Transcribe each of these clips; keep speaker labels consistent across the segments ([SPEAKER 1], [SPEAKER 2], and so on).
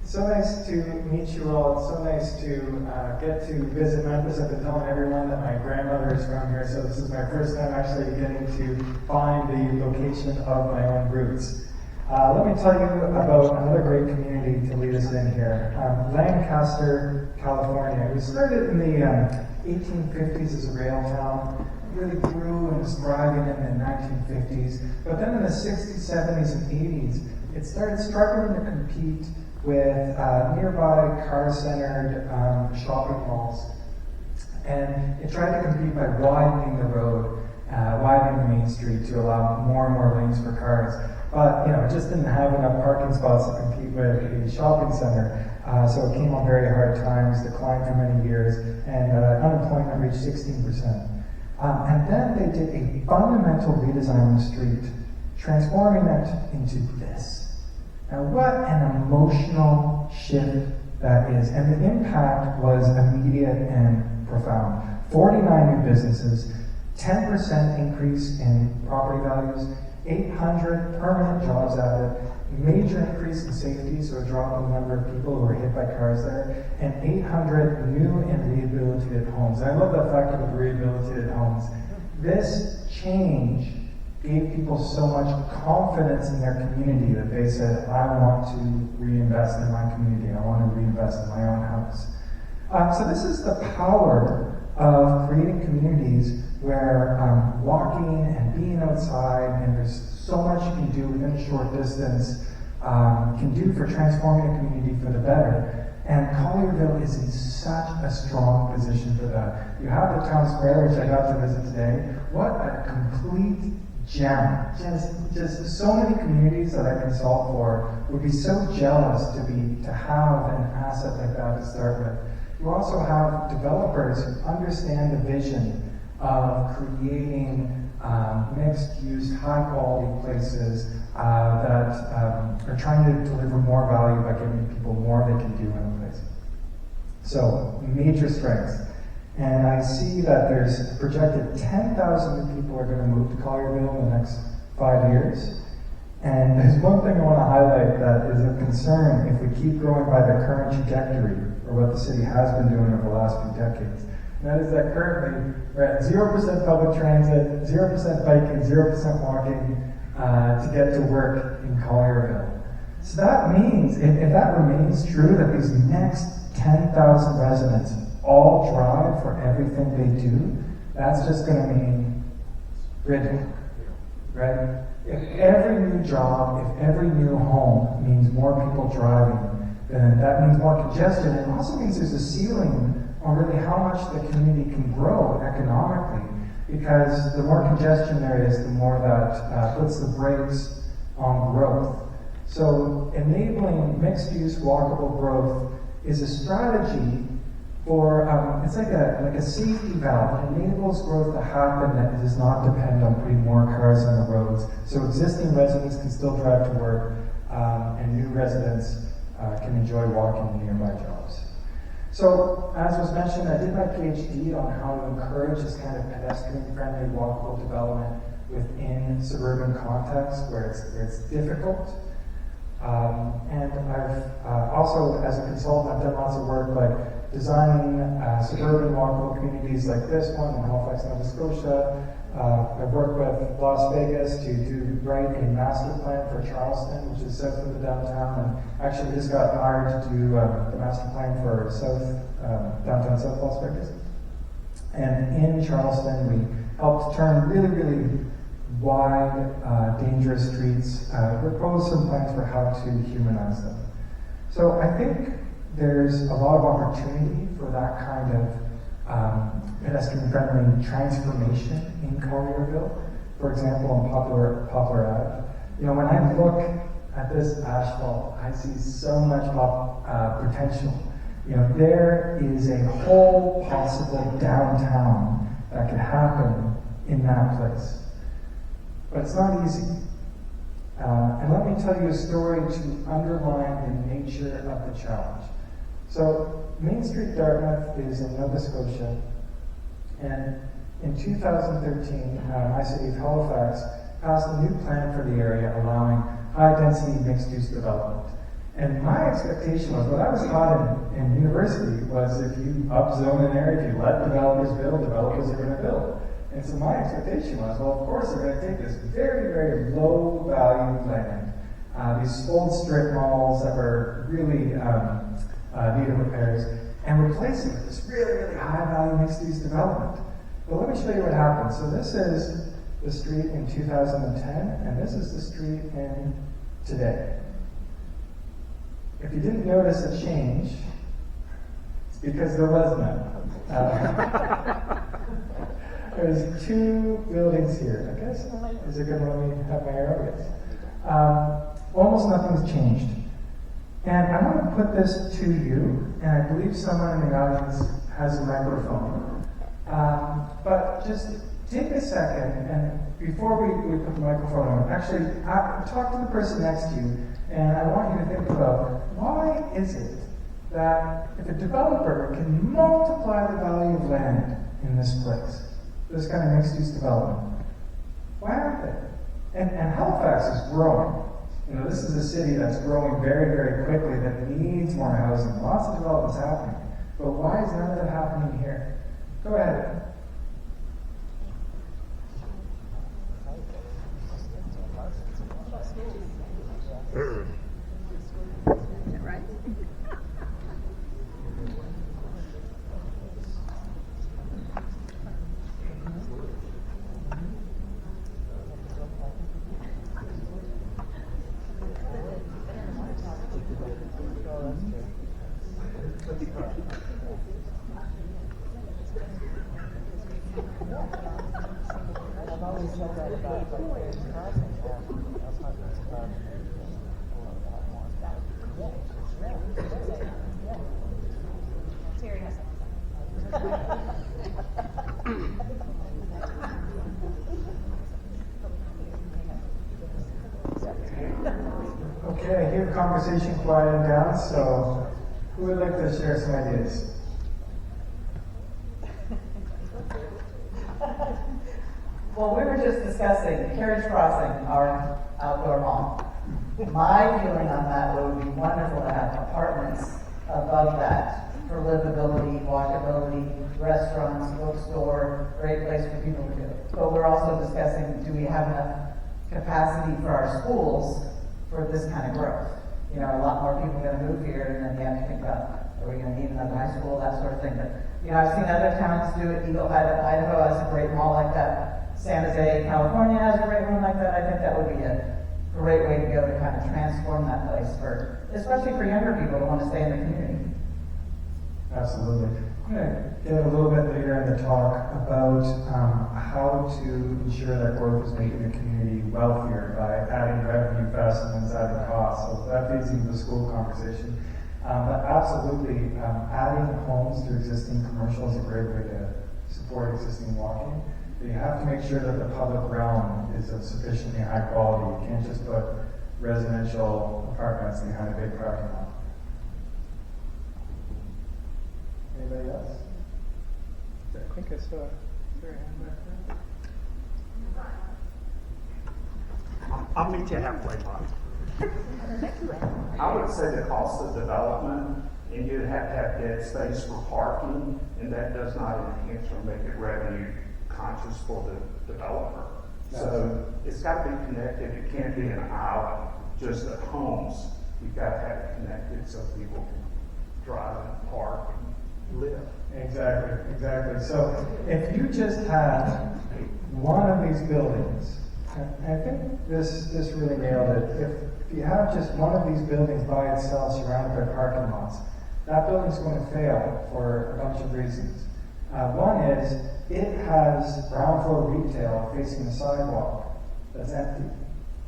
[SPEAKER 1] So nice to meet you all. It's so nice to get to visit Memphis. I've been telling everyone that my grandmother is from here, so this is my first time actually getting to find the location of my own roots. Let me tell you about another great community to lead us in here. Lancaster, California. It was started in the 1850s as a rail town. It really grew and was thriving in the 1950s. But then in the 60s, 70s, and 80s, it started struggling to compete with nearby car-centered shopping malls. And it tried to compete by widening the road, widening the main street to allow more and more lanes for cars. But it just didn't have enough parking spots to compete with a shopping center. So it came on very hard times, declined for many years, and unemployment reached 16%. And then they did a fundamental redesign of the street, transforming it into this. Now, what an emotional shift that is. And the impact was immediate and profound. 49 new businesses, 10% increase in property values, 800 permanent jobs added, major increase in safety, so a drop in the number of people who were hit by cars there, and 800 new and rehabilitated homes. And I love the fact of the rehabilitated homes. This change gave people so much confidence in their community that they said, I want to reinvest in my community. I want to reinvest in my own house. So this is the power of creating communities where walking and being outside, and there's so much you can do within a short distance, can do for transforming a community for the better. And Collierville is in such a strong position for that. You have the town square, which I got to visit today. What a complete gem. Just so many communities that I consult for would be so jealous to have an asset like that to start with. You also have developers who understand the vision of creating mixed-use, high-quality places that are trying to deliver more value by giving people more they can do in a place. So, major strengths. And I see that there's projected 10,000 new people are going to move to Collierville in the next 5 years. And there's one thing I want to highlight that is of concern if we keep growing by the current trajectory, or what the city has been doing over the last few decades. And that is that currently we're at 0% public transit, 0% biking, 0% walking to get to work in Collierville. So that means, if that remains true, that these next 10,000 residents all drive for everything they do, that's just going to mean ridicule, right? If every new job, if every new home means more people driving, then that means more congestion. It also means there's a ceiling on really how much the community can grow economically, because the more congestion there is, the more that puts the brakes on growth. So enabling mixed-use walkable growth is a strategy for, it's like a safety valve. It enables growth to happen that does not depend on putting more cars on the roads. So existing residents can still drive to work, and new residents can enjoy walking to nearby jobs. So, as was mentioned, I did my PhD on how to encourage this kind of pedestrian-friendly, walkable development within suburban contexts where it's difficult. And I've also, as a consultant, I've done lots of work like designing suburban walkable communities like this one in Halifax, Nova Scotia. I've worked with Las Vegas to write a master plan for Charleston, which is south of the downtown, and actually we just got hired to do the master plan for downtown South Las Vegas. And in Charleston, we helped turn really, really wide, dangerous streets, propose some plans for how to humanize them. So I think there's a lot of opportunity for that kind of pedestrian-friendly transformation in Collierville. For example, on Poplar Ave. When I look at this asphalt, I see so much potential. There is a whole possible downtown that could happen in that place. But it's not easy. And let me tell you a story to underline the nature of the challenge. So, Main Street Dartmouth is in Nova Scotia, and in 2013, my city of Halifax passed a new plan for the area allowing high-density mixed-use development. And my expectation was, what I was taught in university was if you upzone an area, if you let developers build, developers are going to build. And so my expectation was, well, of course they're going to take this very, very low value land, these old strip malls that were really needed repairs, and replace it with this really, really high value mixed use development. But let me show you what happened. So this is the street in 2010, and this is the street in today. If you didn't notice a change, it's because there was none. There's two buildings here. I guess, is it going to let me have my arrow? Yes. Almost nothing's changed. And I want to put this to you, and I believe someone in the audience has a microphone. But just take a second, and before we put the microphone on, actually talk to the person next to you, and I want you to think about, why is it that if a developer can multiply the value of land in this place, this kind of mixed-use development, why aren't they? And Halifax is growing. You know, this is a city that's growing very, very quickly that needs more housing. Lots of developments happening. But why is none of that happening here? Go ahead.
[SPEAKER 2] Right?
[SPEAKER 3] I've always said that about
[SPEAKER 2] Terry has
[SPEAKER 1] Okay, I hear conversation quieting down, so who would like to share some ideas?
[SPEAKER 3] Well, we were just discussing carriage crossing, our outdoor mall. My feeling on that would be wonderful to have apartments above that for livability, walkability, restaurants, bookstore, great place for people to go. But we're also discussing, do we have enough capacity for our schools for this kind of growth? You know, a lot more people are going to move here, and then you have to think about, are we going to need another high school, that sort of thing. But, you know, I've seen other towns do it. Eagle Idaho has a great mall like that. San Jose, California has a great one like that. I think that would be a great way to go to kind of transform that place, for, especially for younger people who want to stay in the community.
[SPEAKER 1] Absolutely. I'm going to get a little bit later in the talk about how to ensure that growth is making the community wealthier by adding revenue fast and then adding costs. So that feeds into the school conversation. But absolutely, adding homes to existing commercial is a great way to support existing walking. But you have to make sure that the public realm is of sufficiently high quality. You can't just put residential apartments behind a big parking lot. Anybody else? I think I saw your hand back there.
[SPEAKER 4] I'll meet you halfway, Bob. I would say the cost of development, and you'd have to have dead space for parking, and that does not enhance or make it revenue conscious for the developer. So it's got to be connected. It can't be an island just at homes. You've got to have it connected so people can drive and park and live.
[SPEAKER 1] Exactly. So if you just had one of these buildings, and I think this really nailed it. If you have just one of these buildings by itself surrounded by parking lots, that building's going to fail for a bunch of reasons. One is it has ground floor retail facing the sidewalk that's empty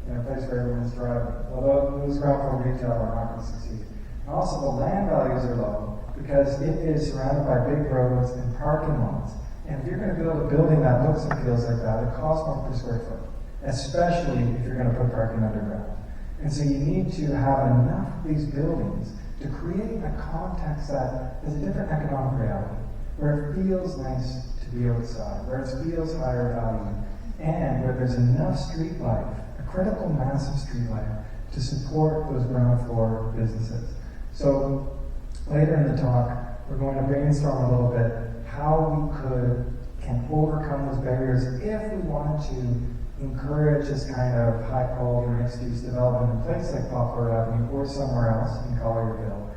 [SPEAKER 1] in a place where everyone's driving. Although those ground floor retail are not going to succeed. And also the land values are low because it is surrounded by big roads and parking lots. And if you're going to build a building that looks and feels like that, it costs more per square foot, especially if you're going to put parking underground. And so you need to have enough of these buildings to create a context that is a different economic reality, where it feels nice to be outside, where it feels higher value, and where there's enough street life, a critical mass of street life, to support those ground floor businesses. So later in the talk, we're going to brainstorm a little bit how we can overcome those barriers if we wanted to encourage this kind of high quality mixed use development in places like Poplar Avenue or somewhere else in Collierville.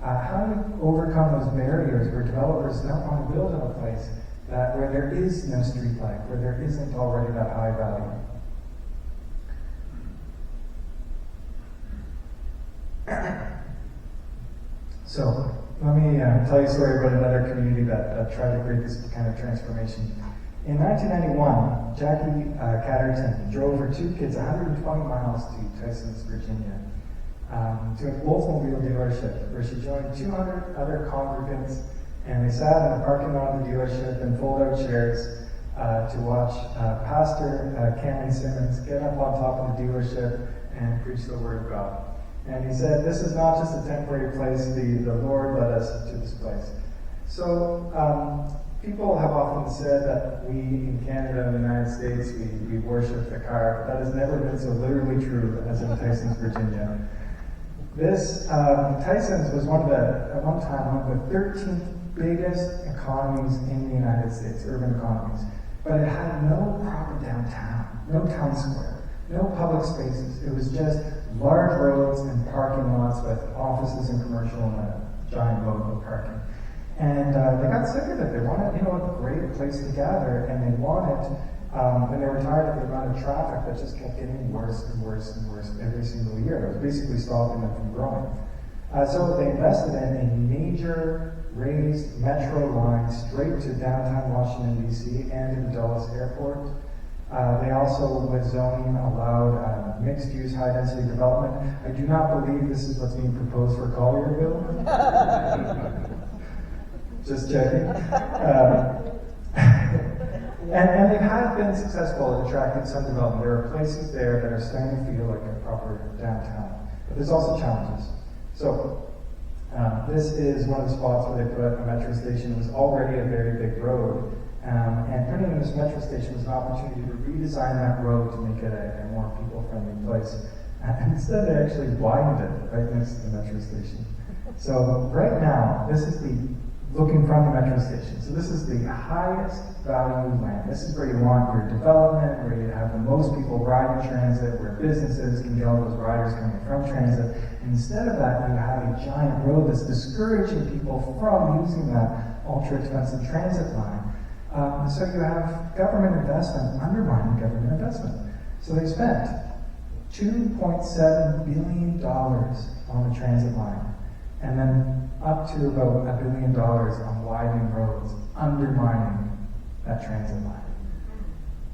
[SPEAKER 1] How do we overcome those barriers where developers don't want to build in a place where there is no street light, where there isn't already that high value? So, let me tell you a story about another community that tried to create this kind of transformation. In 1991, Jackie Catterton drove her two kids 120 miles to Tysons, Virginia, to an Oldsmobile dealership where she joined 200 other congregants, and they sat in the parking lot of the dealership in fold-out chairs to watch Pastor Cameron Simmons get up on top of the dealership and preach the Word of God. And he said, this is not just a temporary place, the Lord led us to this place. So people have often said that we in Canada and the United States, we worship the car, but that has never been so literally true as in Tysons, Virginia. This, Tysons was at one time, one of the 13th biggest economies in the United States, urban economies. But it had no proper downtown, no town square, no public spaces. It was just large roads and parking lots with offices and commercial and a giant logo parking. And they got sick of it. They wanted, a great place to gather, and they wanted, and they were tired of the amount of traffic that just kept getting worse and worse and worse every single year. It was basically stopping them from growing. So they invested in a major raised metro line straight to downtown Washington, D.C. and to the Dalhousie Airport. They also, with zoning, allowed mixed-use, high-density development. I do not believe this is what's being proposed for Collierville. Just checking. And they have been successful at attracting some development. There are places there that are starting to feel like a proper downtown. But there's also challenges. So, this is one of the spots where they put a metro station. It was already a very big road. And putting in this metro station was an opportunity to redesign that road to make it a more people-friendly place. And instead, they actually widened it right next to the metro station. So right now, this is looking from the metro station. So this is the highest value land. This is where you want your development, where you have the most people riding transit, where businesses can get all those riders coming from transit. And instead of that, you have a giant road that's discouraging people from using that ultra-expensive transit line. So you have government investment undermining government investment. So they spent $2.7 billion on the transit line, and then up to about $1 billion on widening roads, undermining that transit line.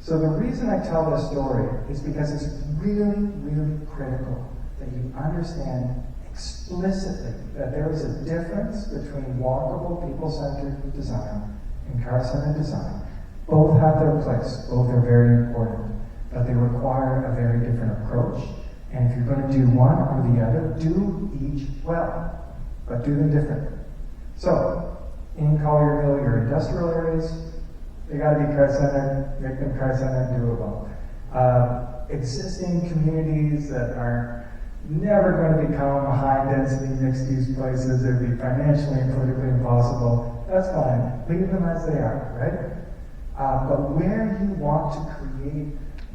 [SPEAKER 1] So the reason I tell this story is because it's really, really critical that you understand explicitly that there is a difference between walkable, people-centered design and car-centered design. Both have their place, both are very important, but they require a very different approach. And if you're going to do one or the other, do each well, but do them differently. So, in Collierville, your industrial areas, they got to be car-centered, make them car-centered, do it well. Existing communities that are never going to become high-density, mixed-use places, it would be financially and politically impossible. That's fine. Leave them as they are, right? But where you want to create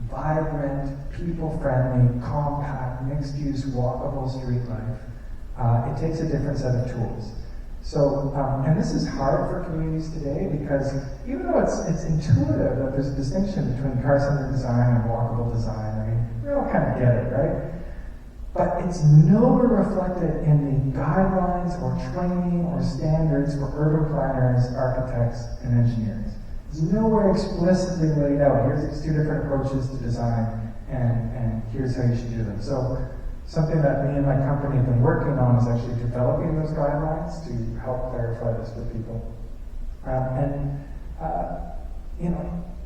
[SPEAKER 1] vibrant, people-friendly, compact, mixed-use, walkable street life, it takes a different set of tools. So, and this is hard for communities today because even though it's intuitive that there's a distinction between car-centered design and walkable design, I mean, we all kind of get it, right? But it's nowhere reflected in the guidelines or training or standards for urban planners, architects, and engineers. It's nowhere explicitly laid out. Here's these two different approaches to design, and here's how you should do them. So something that me and my company have been working on is actually developing those guidelines to help clarify this for people.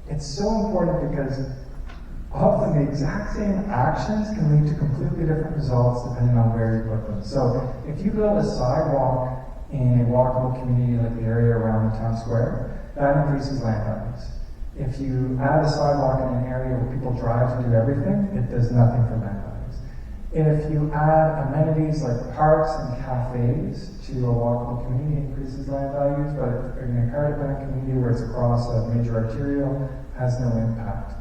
[SPEAKER 1] It's so important because often the exact same actions can lead to completely different results depending on where you put them. So if you build a sidewalk in a walkable community like the area around the town square, that increases land values. If you add a sidewalk in an area where people drive to do everything, it does nothing for land values. If you add amenities like parks and cafes to a walkable community, it increases land values, but in a car-dependent community where it's across a major arterial, has no impact.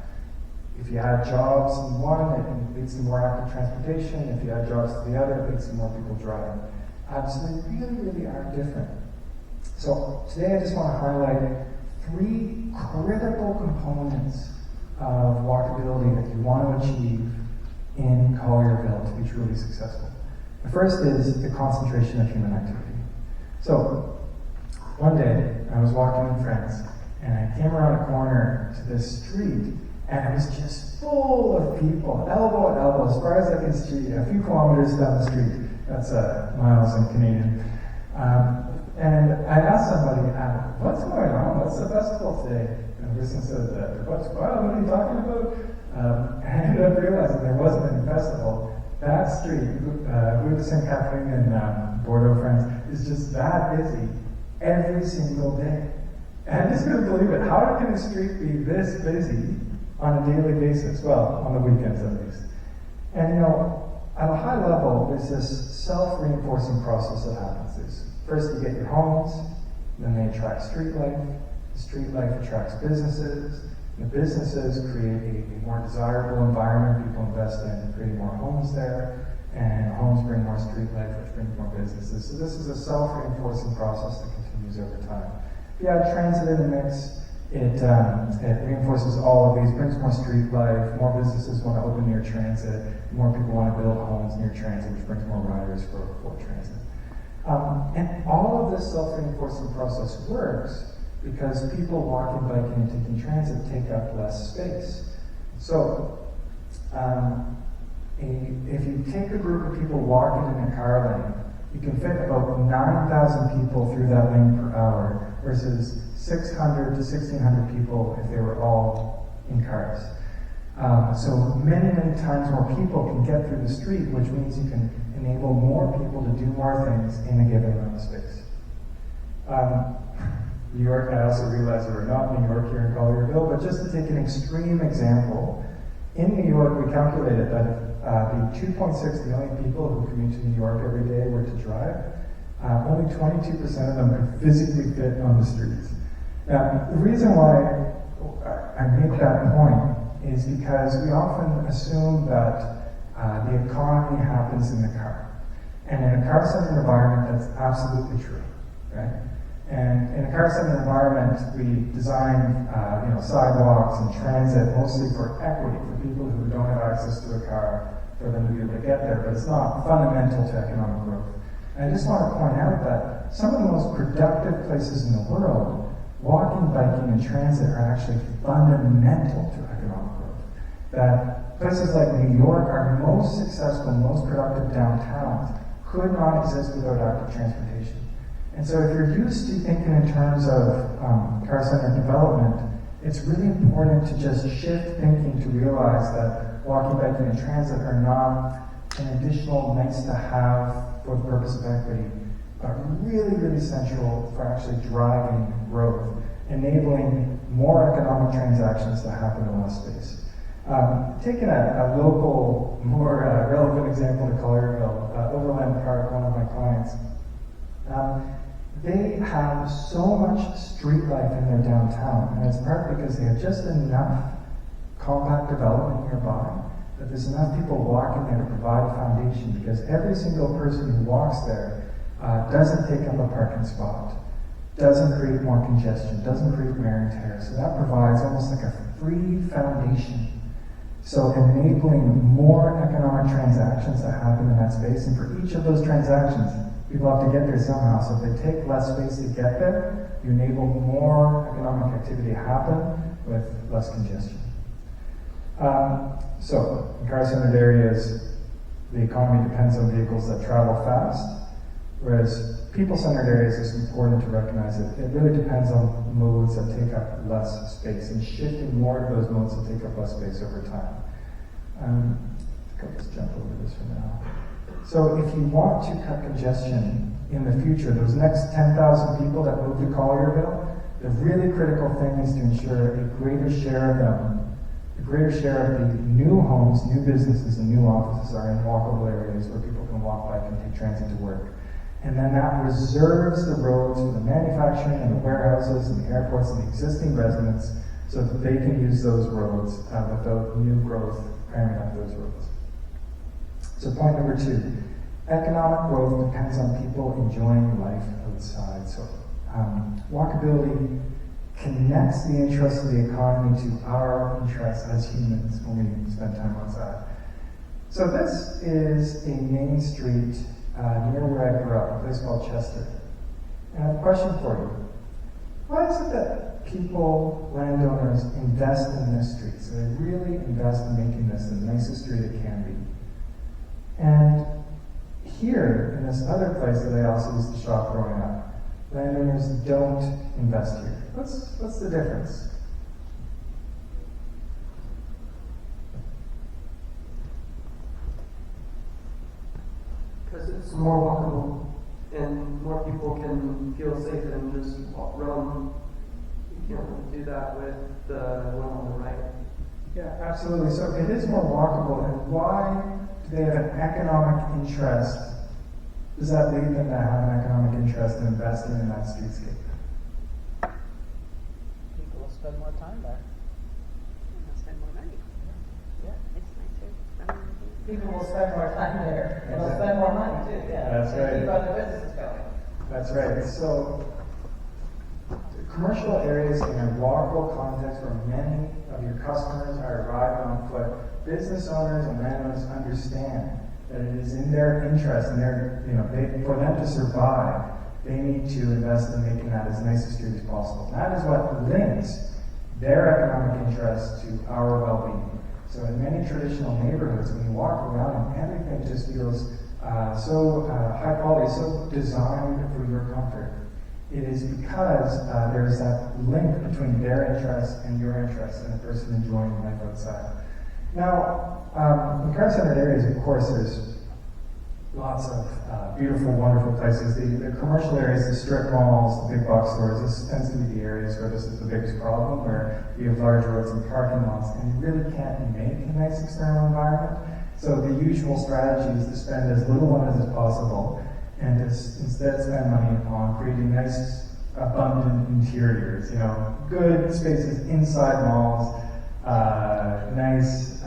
[SPEAKER 1] If you add jobs in one, it leads to more active transportation. If you add jobs to the other, it leads to more people driving. So they really, really are different. So today I just want to highlight 3 critical components of walkability that you want to achieve in Collierville to be truly successful. The first is the concentration of human activity. So one day I was walking with friends and I came around a corner to this street and it was just full of people, elbow to elbow, as far as I can see, a few kilometers down the street. That's miles in Canadian. And I asked somebody, what's going on? What's the festival today? And the person said, what are you talking about? I ended up realizing there wasn't any festival. That street, Rue de St. Catherine and Bordeaux, France, is just that busy every single day. And I just couldn't believe it. How can a street be this busy on a daily basis? Well, on the weekends at least. And at a high level, there's this self-reinforcing process that happens. First, you get your homes, then they attract street life. The street life attracts businesses. The businesses create a more desirable environment. People invest in creating more homes there, and homes bring more street life, which brings more businesses. So this is a self-reinforcing process that continues over time. If you add transit in the mix, it reinforces all of these, brings more street life, more businesses want to open near transit, more people want to build homes near transit, which brings more riders for transit. And all of this self-reinforcing process works because people walking, biking, and taking transit take up less space. So, if you take a group of people walking in a car lane, you can fit about 9,000 people through that lane per hour versus 600 to 1,600 people if they were all in cars. So many times more people can get through the street, which means you can enable more people to do more things in a given amount of space. New York, I also realize that we're not in New York here in Collierville, but just to take an extreme example, in New York we calculated that if the 2.6 million people who commute to New York every day were to drive, only 22% of them could physically fit on the streets. Now, the reason why I make that point is because we often assume that the economy happens in the car. And in a car-centered environment, that's absolutely true, right? And in a car-centered environment, we design sidewalks and transit mostly for equity, for people who don't have access to a car, for them to be able to get there, but it's not fundamental to economic growth. And I just want to point out that some of the most productive places in the world, walking, biking, and transit are actually fundamental to economic growth. That places like New York, our most successful, most productive downtowns, could not exist without active transportation. And so if you're used to thinking in terms of car-centered development, it's really important to just shift thinking to realize that walking, biking, and transit are not an additional nice-to-have for the purpose of equity, but really, really central for actually driving growth, enabling more economic transactions to happen in less space. Taking a local, more relevant example to Collierville, Overland Park, one of my clients, they have so much street life in their downtown, and it's partly because they have just enough compact development nearby, that there's enough people walking there to provide a foundation, because every single person who walks there doesn't take up a parking spot, doesn't create more congestion, doesn't create wear and tear. So that provides almost like a free foundation. So enabling more economic transactions that happen in that space, and for each of those transactions, people have to get there somehow. So if they take less space to get there, you enable more economic activity to happen with less congestion. So in car-centered areas, the economy depends on vehicles that travel fast, whereas people-centered areas, it's important to recognize it really depends on modes that take up less space and shifting more to those modes that take up less space over time. I'll just jump over this for now. So if you want to cut congestion in the future, those next 10,000 people that move to Collierville, the really critical thing is to ensure a greater share of them A greater share of the new homes, new businesses, and new offices are in walkable areas where people can walk, bike, and take transit to work. And then that reserves the roads for the manufacturing and the warehouses and the airports and the existing residents so that they can use those roads without new growth cramming up those roads. So point number 2, economic growth depends on people enjoying life outside. So walkability connects the interests of the economy to our interests as humans when we spend time outside. So this is a main street near where I grew up, a place called Chester. And I have a question for you. Why is it that people, landowners, invest in this street? So they really invest in making this the nicest street it can be. And here, in this other place that I also used to shop growing up, landowners don't invest here. What's the difference?
[SPEAKER 5] Because it's more walkable and more people can feel safe and just run. You can't do that with the one on the right.
[SPEAKER 1] Yeah, absolutely. So it is more walkable. And why do they have an economic interest? Does that lead them to have an economic interest in investing in that streetscape?
[SPEAKER 3] People will spend more time there.
[SPEAKER 2] I'll spend more money.
[SPEAKER 3] Yeah.
[SPEAKER 2] It's nicer.
[SPEAKER 3] People will spend more time there, and they'll spend more money too, yeah.
[SPEAKER 1] That's right.
[SPEAKER 3] Keep other businesses going.
[SPEAKER 1] That's right. So commercial areas in a walkable context where many of your customers are arriving on foot, business owners and landowners understand that it is in their interest and for them to survive, they need to invest in making that as nice a street as possible. That is what links their economic interest to our well-being. So in many traditional neighborhoods, when you walk around and everything just feels so high quality, so designed for your comfort, it is because there's that link between their interests and your interests and the person enjoying life outside. Now, in crowd-centered areas, of course, there's lots of beautiful, wonderful places. The commercial areas, the strip malls, the big box stores, this tends to be the areas where this is the biggest problem, where you have large roads and parking lots, and you really can't make a nice external environment. So the usual strategy is to spend as little money as possible, and to instead spend money on creating nice, abundant interiors. Good spaces inside malls, nice,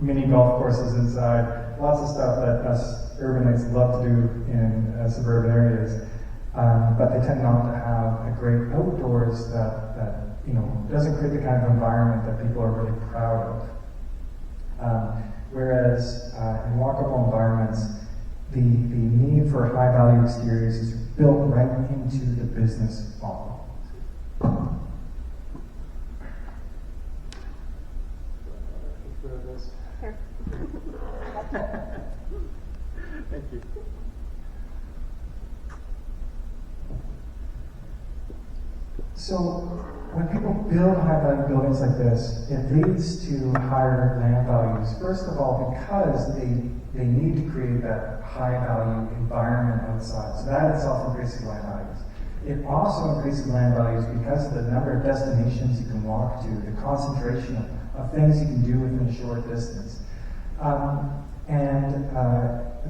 [SPEAKER 1] mini golf courses inside, lots of stuff that us urbanites love to do in suburban areas. But they tend not to have a great outdoors that doesn't create the kind of environment that people are really proud of. Whereas in walkable environments, the need for high-value exteriors is built right into the business model.
[SPEAKER 2] Here.
[SPEAKER 1] Thank you. So when people build high-value buildings like this, it leads to higher land values. First of all, because they need to create that high-value environment outside. So that itself increases land values. It also increases land values because of the number of destinations you can walk to, the concentration of things you can do within a short distance.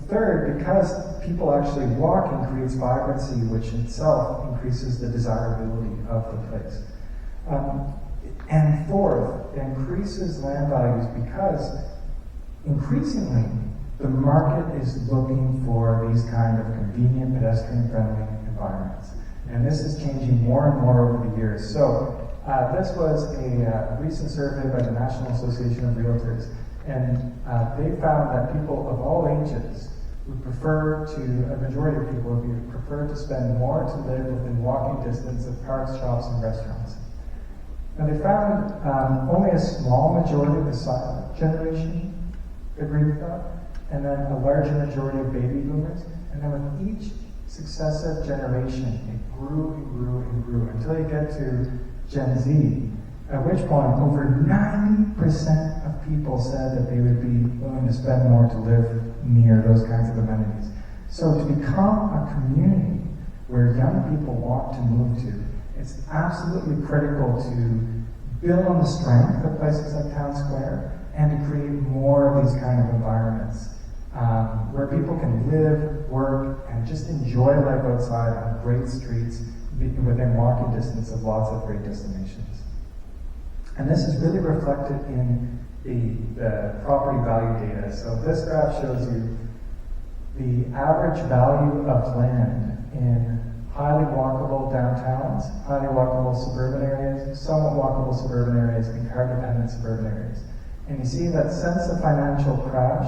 [SPEAKER 1] Third, because people actually walk and creates vibrancy, which itself increases the desirability of the place. And fourth, it increases land values because increasingly the market is looking for these kind of convenient, pedestrian-friendly environments. And this is changing more and more over the years. So this was a recent survey by the National Association of Realtors. And they found that people of all ages would prefer a majority of people would prefer to spend more to live within walking distance of parks, shops, and restaurants. And they found only a small majority of the silent generation agreed with that, and then a larger majority of baby boomers. And then with each successive generation, it grew and grew and grew until you get to Gen Z, at which point over 90% of people said that they would be willing to spend more to live near those kinds of amenities. So to become a community where young people want to move to, it's absolutely critical to build on the strength of places like Town Square and to create more of these kind of environments where people can live, work, and just enjoy life outside on great streets within walking distance of lots of great destinations. And this is really reflected in the property value data. So this graph shows you the average value of land in highly walkable downtowns, highly walkable suburban areas, somewhat walkable suburban areas, and car-dependent suburban areas. And you see that sense of financial crash,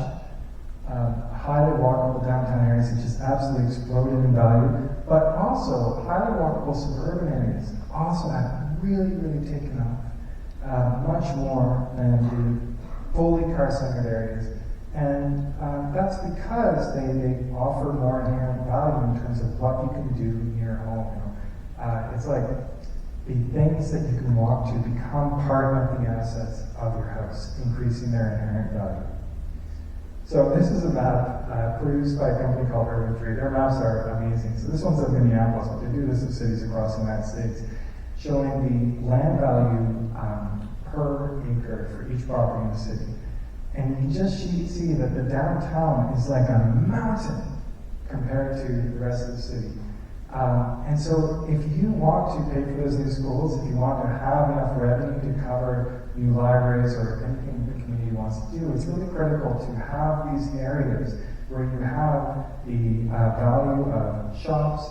[SPEAKER 1] highly walkable downtown areas have just absolutely exploded in value, but also highly walkable suburban areas also have really, really taken off, much more than the fully car-centered areas. And that's because they offer more inherent value in terms of what you can do near home. It's like the things that you can walk to become part of the assets of your house, increasing their inherent value. So this is a map produced by a company called Urban Tree. Their maps are amazing. So this one's of Minneapolis, but they do this of cities across the United States, showing the land value per acre for each property in the city. And you can just see that the downtown is like a mountain compared to the rest of the city. And so if you want to pay for those new schools, if you want to have enough revenue to cover new libraries or anything the community wants to do, it's really critical to have these areas where you have the value of shops,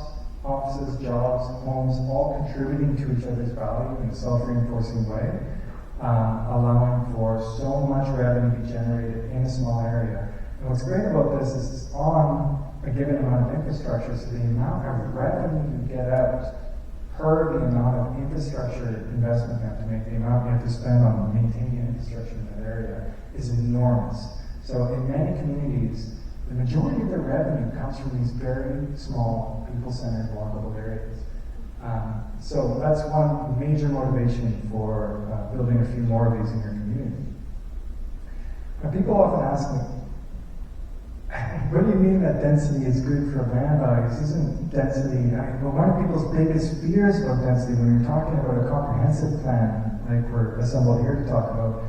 [SPEAKER 1] offices, jobs, homes, all contributing to each other's value in a self-reinforcing way. Allowing for so much revenue to be generated in a small area. And what's great about this is it's on a given amount of infrastructure, so the amount of revenue you get out per the amount of infrastructure investment you have to make, the amount you have to spend on maintaining infrastructure in that area is enormous. So in many communities, the majority of their revenue comes from these very small, people-centered, walkable areas. So that's one major motivation for building a few more of these in your community. Now, people often ask me, what do you mean that density is good for land values? Isn't density, well, one of people's biggest fears about density when you're talking about a comprehensive plan, like we're assembled here to talk about,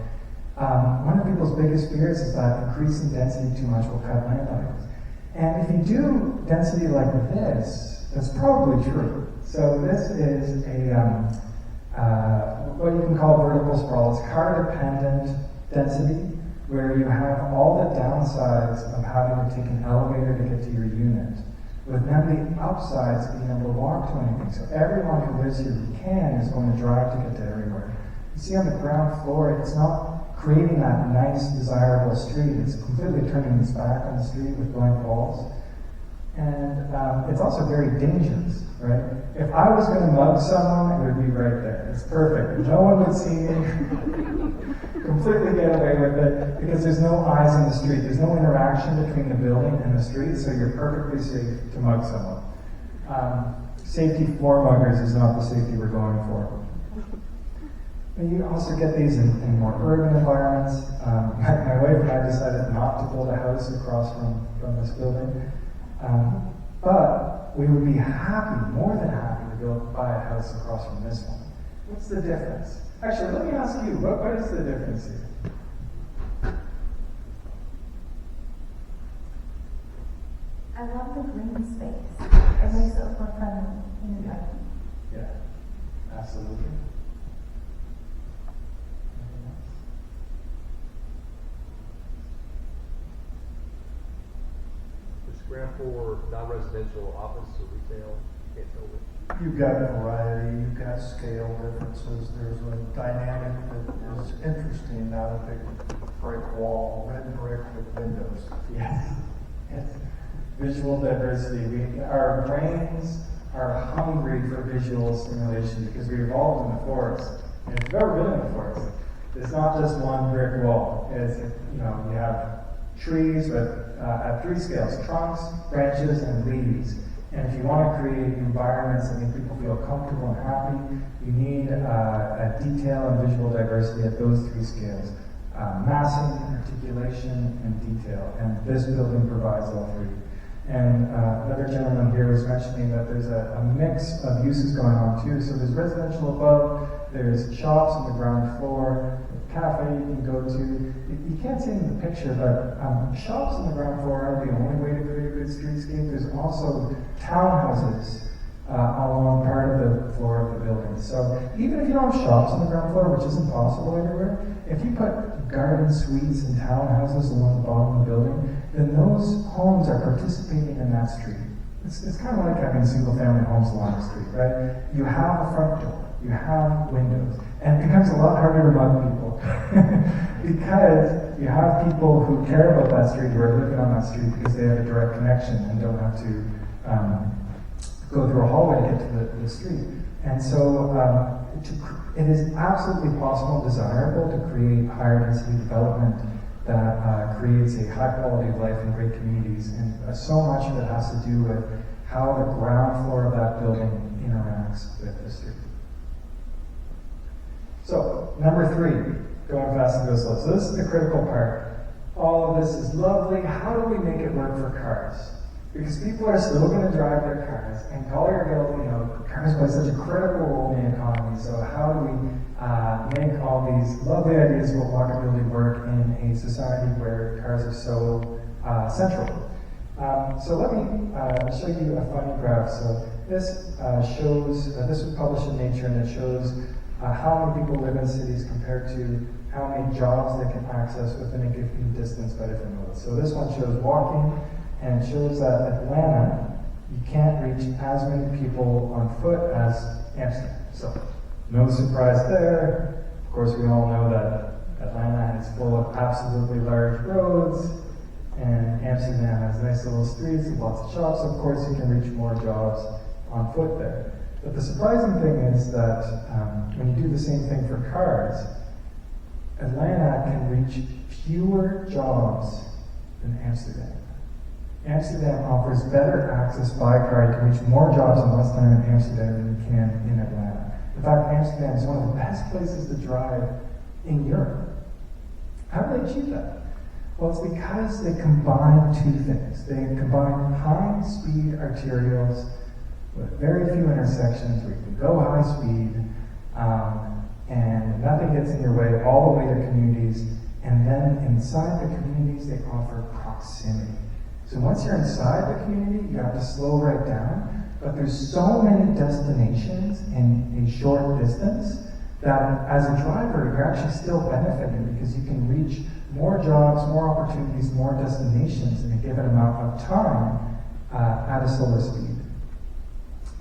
[SPEAKER 1] one of people's biggest fears is that increasing density too much will cut land values. And if you do density like this, that's probably true. So this is what you can call vertical sprawl. It's car-dependent density, where you have all the downsides of having to take an elevator to get to your unit, with none of the upsides of being able to walk to anything. So everyone who lives here who can is going to drive to get to everywhere. You see on the ground floor, it's not creating that nice, desirable street. It's completely turning its back on the street with blank walls. And it's also very dangerous, right? If I was going to mug someone, it would be right there. It's perfect. No one would see me. Completely get away with it because there's no eyes on the street. There's no interaction between the building and the street, so you're perfectly safe to mug someone. Safety for muggers is not the safety we're going for. And you also get these in more urban environments. My wife and I decided not to build a house across from this building. But we would be happy, more than happy, to buy a house across from this one. What's the difference? Actually, let me ask you, what is the difference here?
[SPEAKER 6] I love the green space. It makes it look more friendly in the garden.
[SPEAKER 1] Yeah, absolutely.
[SPEAKER 7] Grant for non-residential office or retail, can't tell which.
[SPEAKER 8] You've got variety, you've got scale differences. There's a dynamic that is interesting, not a big brick wall, red brick with windows.
[SPEAKER 1] Yes. Yes. Visual diversity. Our brains are hungry for visual stimulation because we evolved in the forest. And if you've ever been in the forest, it's not just one brick wall. It's, you have trees at three scales: trunks, branches, and leaves. And if you want to create environments that make people feel comfortable and happy, you need a detail and visual diversity at those three scales: massing, articulation, and detail. And this building provides all three. And another gentleman here was mentioning that there's a mix of uses going on too. So there's residential above, There's shops on the ground floor, a cafe you can go to. You can't see it in the picture, but shops on the ground floor aren't the only way to create a good streetscape. There's also townhouses along part of the floor of the building. So even if you don't have shops on the ground floor, which isn't possible everywhere, if you put garden suites and townhouses along the bottom of the building, then those homes are participating in that street. It's kind of like having single-family homes along the street, right? You have a front door, you have windows, and it becomes a lot harder to mug people because you have people who care about that street, who are living on that street because they have a direct connection and don't have to go through a hallway to get to the street. And so it is absolutely possible, desirable to create higher density development that creates a high quality of life in great communities. And so much of it has to do with how the ground floor of that building interacts with the street. So, number 3, going fast and go slow. So this is the critical part. All of this is lovely. How do we make it work for cars? Because people are still going to drive their cars, and Collierville, cars play such a critical role in the economy. So how do we make all these lovely ideas about walkability work in a society where cars are so central? So let me show you a funny graph. So this shows, this was published in Nature, and it shows how many people live in cities compared to how many jobs they can access within a given distance by different modes. So this one shows walking, and it shows that Atlanta, you can't reach as many people on foot as Amsterdam. So no surprise there. Of course, we all know that Atlanta is full of absolutely large roads, and Amsterdam has nice little streets and lots of shops. Of course, you can reach more jobs on foot there. But the surprising thing is that when you do the same thing for cars, Atlanta can reach fewer jobs than Amsterdam. Amsterdam offers better access by car. You can reach more jobs in less time in Amsterdam than you can in Atlanta. In fact, Amsterdam is one of the best places to drive in Europe. How do they achieve that? Well, it's because they combine 2 things. They combine high-speed arterials with very few intersections where you can go high speed and nothing gets in your way, all the way to communities. And then inside the communities, they offer proximity. So once you're inside the community, you have to slow right down. But there's so many destinations in a short distance that as a driver, you're actually still benefiting because you can reach more jobs, more opportunities, more destinations in a given amount of time at a slower speed.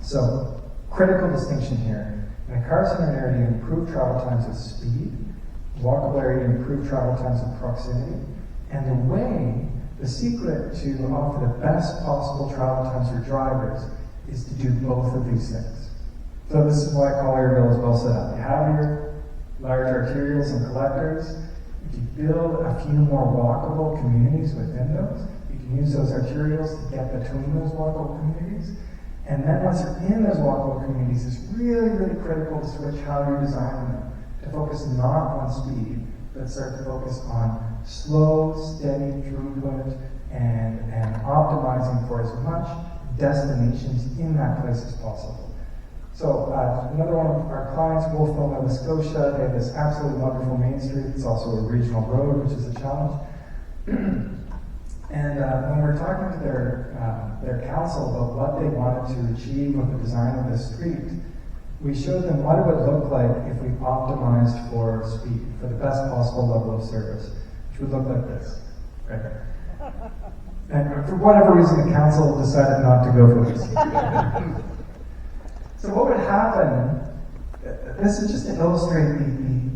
[SPEAKER 1] So, critical distinction here. In a car-centered area, you improve travel times with speed. Walkable area, you improve travel times with proximity. And the secret to offer the best possible travel times for drivers is to do both of these things. So this is why Collierville is well set up. You have your large arterials and collectors. If you build a few more walkable communities within those, you can use those arterials to get between those walkable communities. And then once you're in those walkable communities, it's really, really critical to switch how you're designing them, to focus not on speed, but start to focus on slow, steady throughput and optimizing for as much destinations in that place as possible. So another one of our clients, Wolfville, Nova Scotia, they have this absolutely wonderful main street. It's also a regional road, which is a challenge. And when we're talking to their council about what they wanted to achieve with the design of this street, we showed them what it would look like if we optimized for speed, for the best possible level of service, which would look like this, right here. And for whatever reason, the council decided not to go for this. So what would happen, this is just to illustrate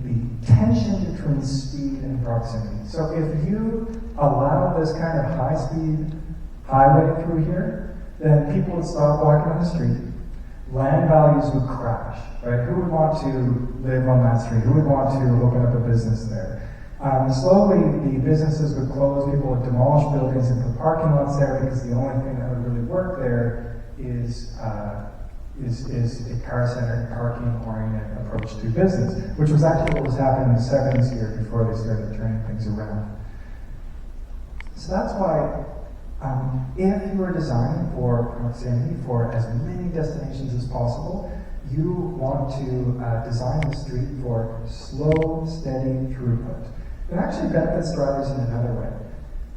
[SPEAKER 1] the tension between speed and proximity. So if you allow this kind of high-speed highway through here, then people would stop walking on the street. Land values would crash, right? Who would want to live on that street? Who would want to open up a business there? Slowly, the businesses would close. People would demolish buildings and put parking lots there because the only thing that would really work there is a car-centered, parking-oriented approach to business, which was actually what was happening in the 70s here before they started turning things around. So that's why if you are designing for proximity, for as many destinations as possible, you want to design the street for slow, steady throughput. It actually benefits drivers in another way.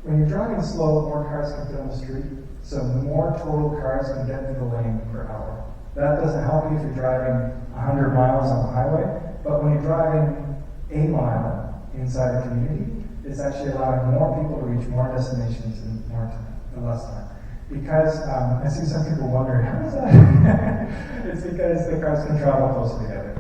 [SPEAKER 1] When you're driving slow, more cars can fit on the street, so more total cars can get into the lane per hour. That doesn't help you if you're driving 100 miles on the highway, but when you're driving a mile inside a community, it's actually allowing more people to reach more destinations in more time, in less time. Because I see some people wondering, how is that? It's because the cars can travel closer together.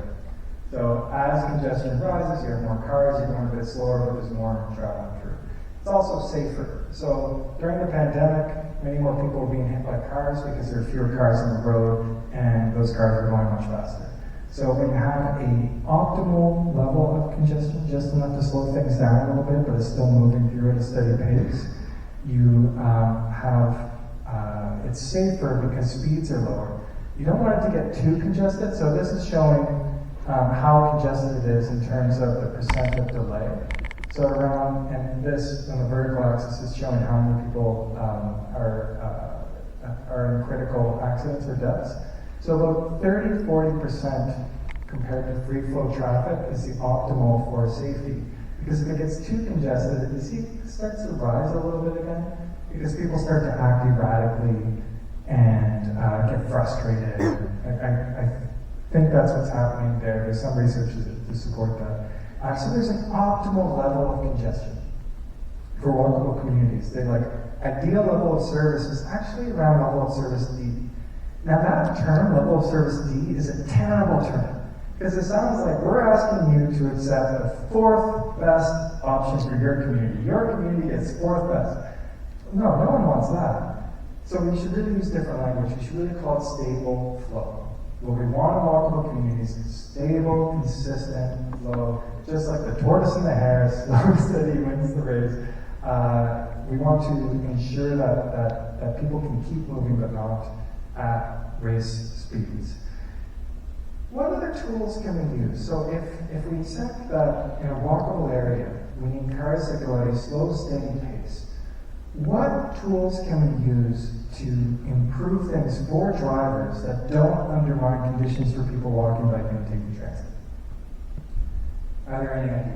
[SPEAKER 1] So as congestion rises, you have more cars, you're going a bit slower, but there's more traveling through. It's also safer. So during the pandemic, many more people were being hit by cars because there are fewer cars on the road, and those cars are going much faster. So when you have an optimal level of congestion, just enough to slow things down a little bit, but it's still moving through at a steady pace, you it's safer because speeds are lower. You don't want it to get too congested, so this is showing how congested it is in terms of the percent of delay. So around, and this on the vertical axis is showing how many people are in critical accidents or deaths. So about 30-40% compared to free flow traffic is the optimal for safety. Because if it gets too congested, you see it starts to rise a little bit again, because people start to act erratically and get frustrated. I think that's what's happening there. There's some research to support that. So there's an optimal level of congestion for walkable communities. They're like, ideal level of service is actually around level of service D. Now that term, level of service D, is a terrible term, because it sounds like we're asking you to accept the fourth best option for your community. Your community gets fourth best. No one wants that. So we should really use different language. We should really call it stable flow. What we want in walkable communities is stable, consistent flow, just like the tortoise and the hare, slow, steady wins the race. We want to ensure that people can keep moving but not at race speeds. What other tools can we use? So if we accept that in a walkable area, we need cars that go at a slow, steady pace, what tools can we use to improve things for drivers that don't undermine conditions for people walking, biking, and taking transit? Are there any ideas?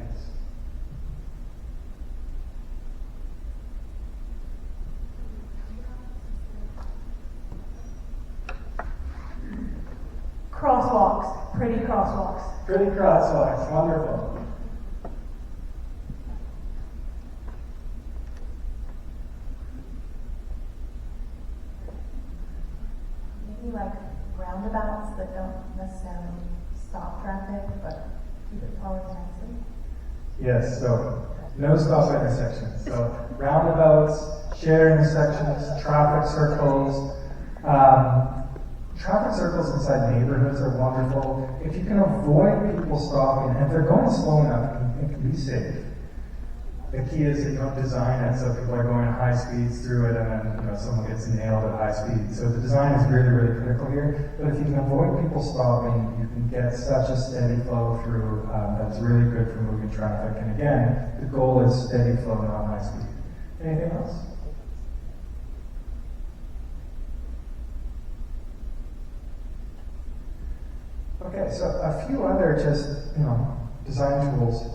[SPEAKER 6] Crosswalks, pretty crosswalks.
[SPEAKER 1] Pretty crosswalks, wonderful.
[SPEAKER 6] Maybe like roundabouts that don't necessarily stop traffic, but keep it always nicely.
[SPEAKER 1] Yes, so no stop intersections. So roundabouts, shared intersections, traffic circles. Traffic circles inside neighborhoods are wonderful. If you can avoid people stopping, and if they're going slow enough, it can be safe. The key is that you don't design it so people are going at high speeds through it, and then someone gets nailed at high speed. So the design is really, really critical here. But if you can avoid people stopping, you can get such a steady flow through that's really good for moving traffic. And again, the goal is steady flow, not high speed. Anything else? Okay, so a few other just design tools.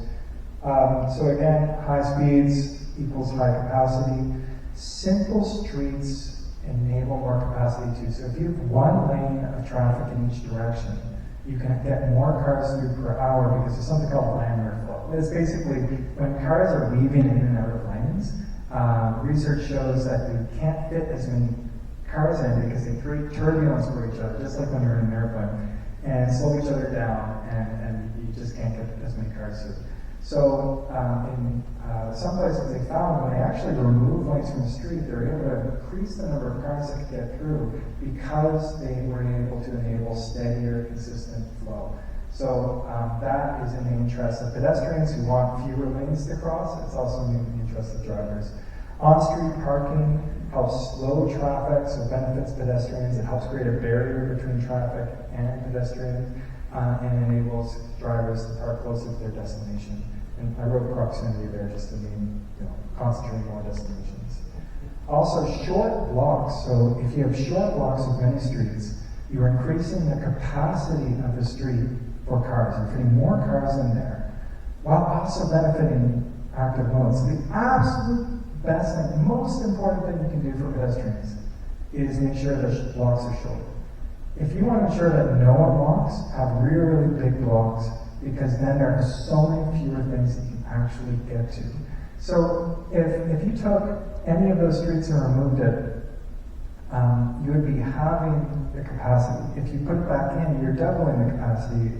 [SPEAKER 1] So again, high speeds equals high capacity. Simple streets enable more capacity too. So if you have one lane of traffic in each direction, you can get more cars through per hour because there's something called laminar flow. It's basically when cars are weaving in and out of lanes, research shows that you can't fit as many cars in because they create turbulence for each other, just like when you're in an airplane, and slow each other down, and you just can't get as many cars through. So in some places they found when they actually remove lanes from the street, they were able to increase the number of cars that could get through because they were able to enable steadier, consistent flow. So that is in the interest of pedestrians who want fewer lanes to cross. It's also in the interest of drivers. On-street parking helps slow traffic, so benefits pedestrians. It helps create a barrier between traffic and pedestrians, and enables drivers to park closer to their destination. And I wrote proximity there just to mean concentrating more destinations. Also, short blocks. So if you have short blocks of many streets, You're increasing the capacity of the street for cars. You're fitting more cars in there, while also benefiting active modes. The absolute best thing, most important thing you can do for pedestrians is make sure the blocks are short. If you want to ensure that no one walks, have really big blocks, because then there are so many fewer things that you can actually get to. So if you took any of those streets and removed it, you would be having the capacity. If you put it back in, you're doubling the capacity,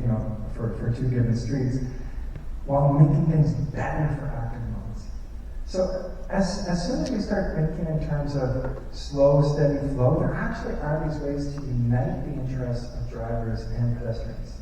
[SPEAKER 1] for two given streets, while making things better for active modes. So as soon as we start thinking in terms of slow, steady flow, there actually are these ways to unite the interests of drivers and pedestrians.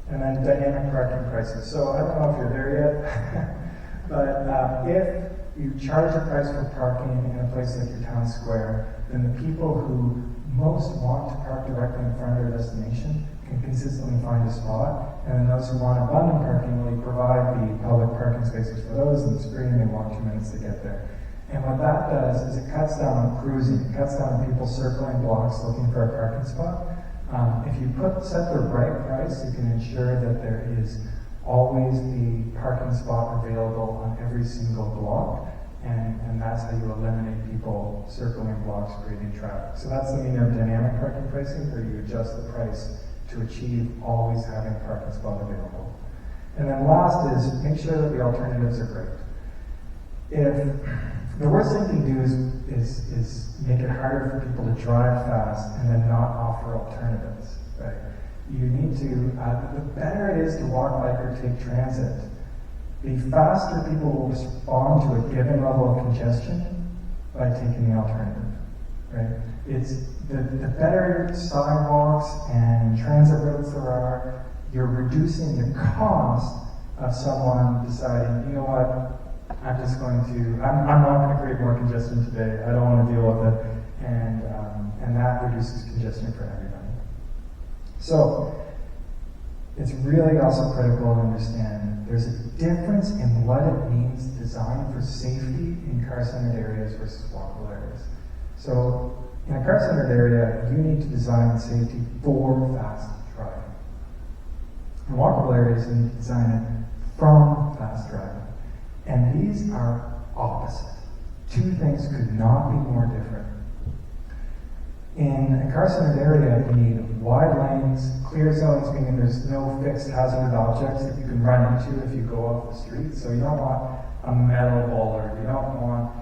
[SPEAKER 1] And then dynamic parking prices. So I don't know if you're there yet, but if you charge a price for parking in a place like your town square, then the people who most want to park directly in front of their destination can consistently find a spot, and then those who want abundant parking, well, you provide the public parking spaces for those, and it's free, and they walk 2 minutes to get there. And what that does is it cuts down on cruising. It cuts down on people circling blocks looking for a parking spot. If you set the right price, you can ensure that there is always the parking spot available on every single block, and that's how you eliminate people circling blocks, creating traffic. So that's the meaning of dynamic parking pricing, where you adjust the price to achieve always having a parking spot available. And then last is make sure that the alternatives are great. If the worst thing you can do is make it harder for people to drive fast and then not offer alternatives, right? You need to, the better it is to walk, bike, or take transit, the faster people will respond to a given level of congestion by taking the alternative, right? It's the better sidewalks and transit routes there are, you're reducing the cost of someone deciding, you know what, I'm not going to create more congestion today. I don't want to deal with it, and that reduces congestion for everybody. So it's really also critical to understand there's a difference in what it means to design for safety in car-centered areas versus walkable areas. So in a car-centered area, you need to design safety for fast driving. In walkable areas, you need to design it from fast driving. And these are opposite. Two things could not be more different. In a car-centered area, you need wide lanes, clear zones, meaning there's no fixed hazard objects that you can run into if you go off the street. So you don't want a metal bollard. You don't want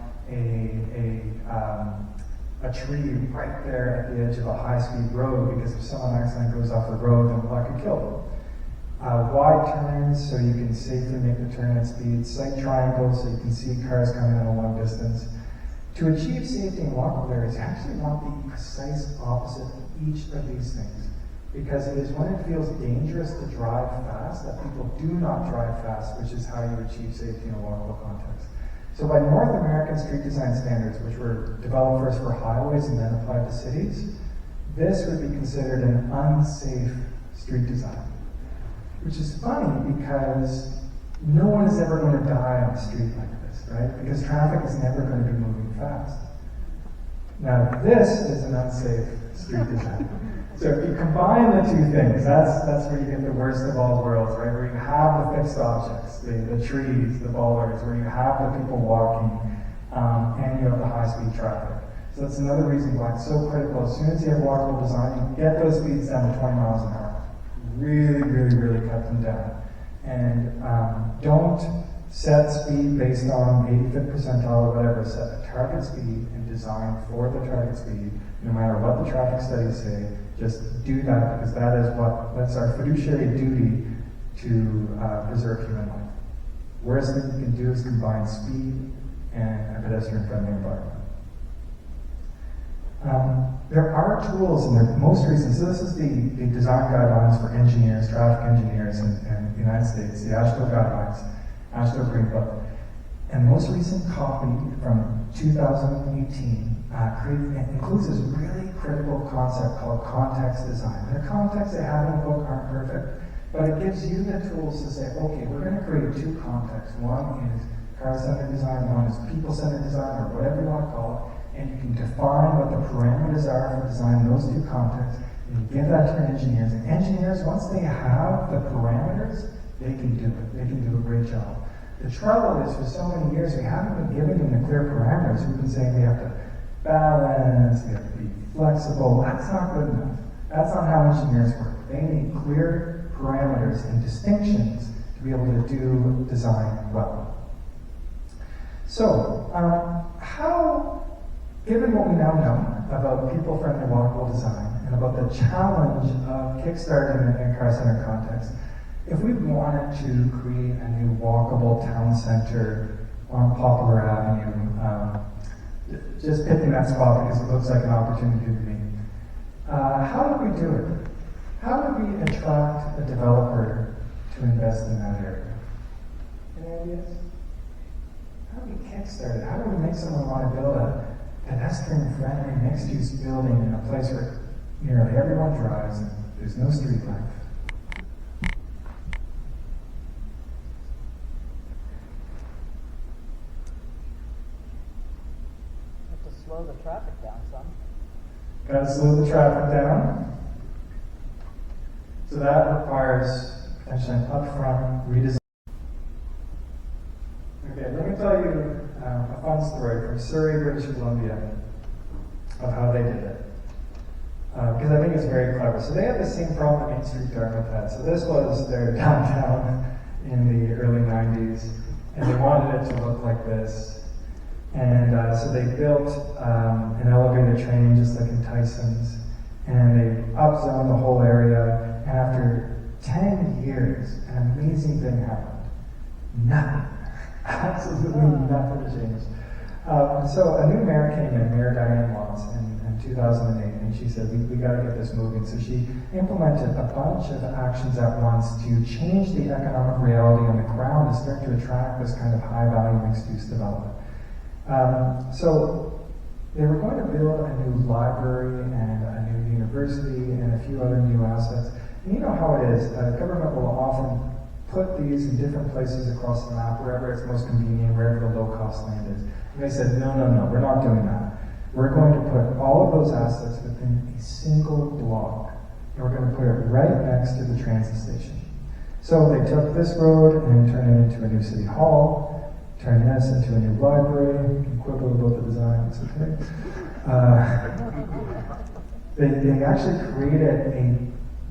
[SPEAKER 1] a tree right there at the edge of a high-speed road, because if someone accidentally goes off the road, then that could kill them. Wide turns so you can safely make the turn at speed. Sight triangles so you can see cars coming at a long distance. To achieve safety in walkable areas, you actually want the precise opposite of each of these things. Because it is when it feels dangerous to drive fast that people do not drive fast, which is how you achieve safety in a walkable context. So by North American street design standards, which were developed first for highways and then applied to cities, this would be considered an unsafe street design. Which is funny because no one is ever going to die on a street like this, right? Because traffic is never going to be moving fast. Now, this is an unsafe street design. So if you combine the two things, that's where you get the worst of all worlds, right? Where you have the fixed objects, the trees, the bollards, where you have the people walking, and you have the high-speed traffic. So that's another reason why it's so critical. As soon as you have walkable design, you get those speeds down to 20 miles an hour. Really cut them down. And don't set speed based on 85th percentile or whatever. Set a target speed and design for the target speed, no matter what the traffic studies say. Just do that, because that's our fiduciary duty to preserve human life. Worst thing you can do is combine speed and a pedestrian-friendly environment. There are tools in the most recent, so this is the design guidelines for engineers, traffic engineers in the United States, the AASHTO guidelines, AASHTO Green Book. And the most recent copy from 2018 includes this really critical concept called context design. The contexts they have in the book aren't perfect, but it gives you the tools to say, okay, we're going to create two contexts. One is car-centered design, one is people-centered design, or whatever you want to call it. And you can define what the parameters are for designing those two contexts, And you give that to your engineers, and engineers, once they have the parameters, they can do it. They can do a great job. The trouble is, for so many years, we haven't been giving them the clear parameters. We've been saying they have to balance, they have to be flexible. That's not good enough. That's not how engineers work. They need clear parameters and distinctions to be able to do design well. So, given what we now know about people-friendly walkable design and about the challenge of kickstarting in a car center context, if we wanted to create a new walkable town center on Poplar Avenue, just picking that spot because it looks like an opportunity to me, how would we do it? How would we attract a developer to invest in that area? Any ideas? How do we kickstart it? How do we make someone want to build a pedestrian-friendly, mixed-use building in a place where nearly everyone drives and there's no street life?
[SPEAKER 3] Have to slow the traffic down some.
[SPEAKER 1] Got to slow the traffic down. So that requires potentially an upfront redesign. Okay, let me tell you a fun story from Surrey, British Columbia, of how they did it. Because I think it's very clever. So they had the same problem that Main Street Dartmouth had. So this was their downtown in the early 90s, and they wanted it to look like this. And so they built an elevator train just like in Tyson's, and they upzoned the whole area. And after 10 years, an amazing thing happened. Nothing. Absolutely nothing changed. So a new mayor came in, Mayor Diane Watts, in 2008, and she said, we got to get this moving. So she implemented a bunch of actions at once to change the economic reality on the ground and start to attract this kind of high-value mixed-use development. So they were going to build a new library and a new university and a few other new assets. And you know how it is. Government will often put these in different places across the map, wherever it's most convenient, wherever the low-cost land is. And they said, no, we're not doing that. We're going to put all of those assets within a single block. And we're going to put it right next to the transit station. So they took this road and turned it into a new city hall, turned this into a new library. You can quibble about the design, it's okay. They actually created a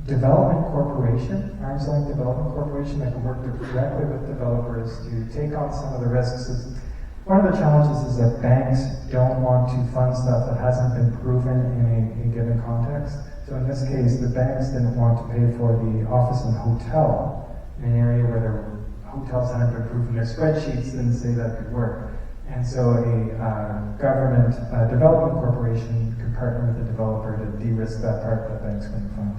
[SPEAKER 1] development corporation, arm's length development corporation, that can work directly with developers to take on some of the risks. One of the challenges is that banks don't want to fund stuff that hasn't been proven in a given context. So in this case, the banks didn't want to pay for the office and hotel in an area where there were hotels hadn't been proven. Their spreadsheets didn't say that could work. And so a government development corporation could partner with a developer to de-risk that part that banks couldn't fund.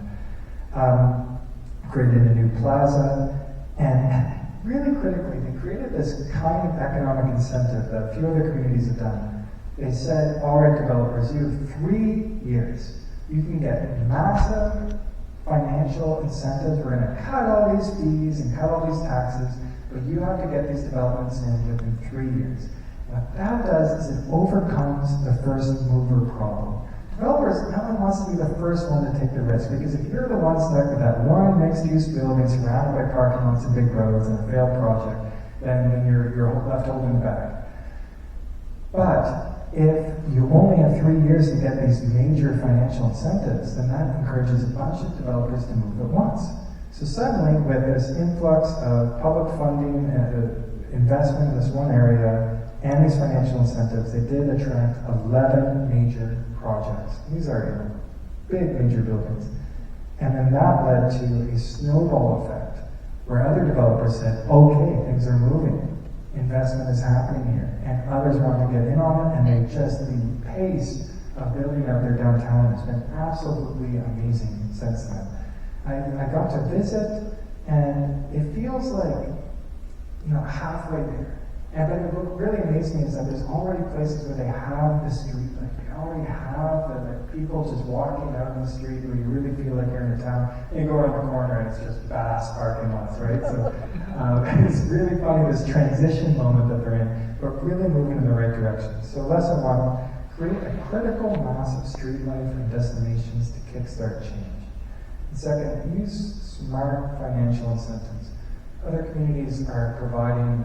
[SPEAKER 1] Created a new plaza, and really critically, they created this kind of economic incentive that few other communities have done. They said, all right, developers, you have 3 years. You can get massive financial incentives. We're going to cut all these fees and cut all these taxes, but you have to get these developments in within 3 years. What that does is it overcomes the first mover problem. Developers, no one wants to be the first one to take the risk, because if you're the one stuck with that one mixed-use building surrounded by parking lots and big roads and a failed project, then you're left holding the bag. But if you only have 3 years to get these major financial incentives, then that encourages a bunch of developers to move at once. So suddenly, with this influx of public funding and investment in this one area and these financial incentives, they did attract 11 major projects. These are big major buildings. And then that led to a snowball effect where other developers said, okay, things are moving. Investment is happening here. And others want to get in on it, and the pace of building out their downtown has been absolutely amazing since then. I got to visit, and it feels like, halfway there. And but what really amazed me is that there's already places where they have the street, like they already have the people just walking out in the street where you really feel like you're in a town. And you go around the corner and it's just vast parking lots, right? So it's really funny, this transition moment that they're in, but really moving in the right direction. So lesson one, create a critical mass of street life and destinations to kickstart change. And second, use smart financial incentives. Other communities are providing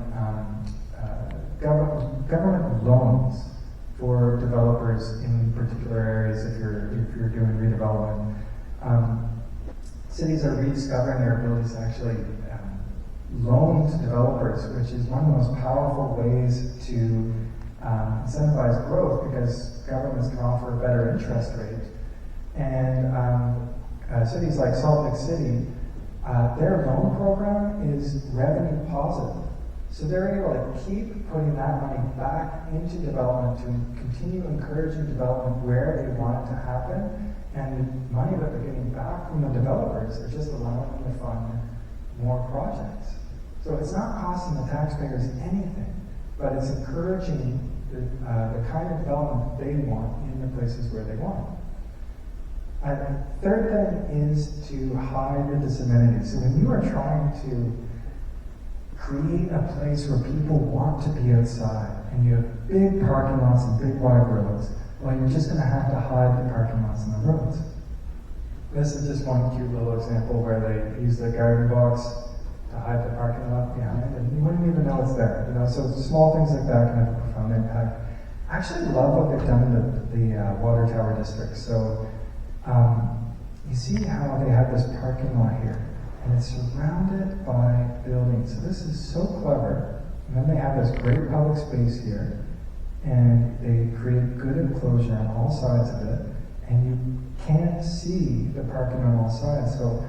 [SPEAKER 1] government loans for developers in particular areas if you're doing redevelopment. Cities are rediscovering their abilities to actually loan to developers, which is one of the most powerful ways to incentivize growth because governments can offer a better interest rate. And cities like Salt Lake City, their loan program is revenue positive. So they're able to keep putting that money back into development to continue encouraging development where they want it to happen. And the money that they're getting back from the developers are just allowing them to fund more projects. So it's not costing the taxpayers anything, but it's encouraging the kind of development they want in the places where they want it. Third thing is to hide the disamenities. So when you are trying to create a place where people want to be outside, and you have big parking lots and big wide roads, well, you're just going to have to hide the parking lots and the roads. This is just one cute little example where they use the garden box to hide the parking lot behind, and you wouldn't even know it's there. So small things like that can have a profound impact. I actually love what they've done in the water tower district. So you see how they have this parking lot here, and it's surrounded by buildings. So this is so clever. And then they have this great public space here, and they create good enclosure on all sides of it, and you can't see the parking on all sides. So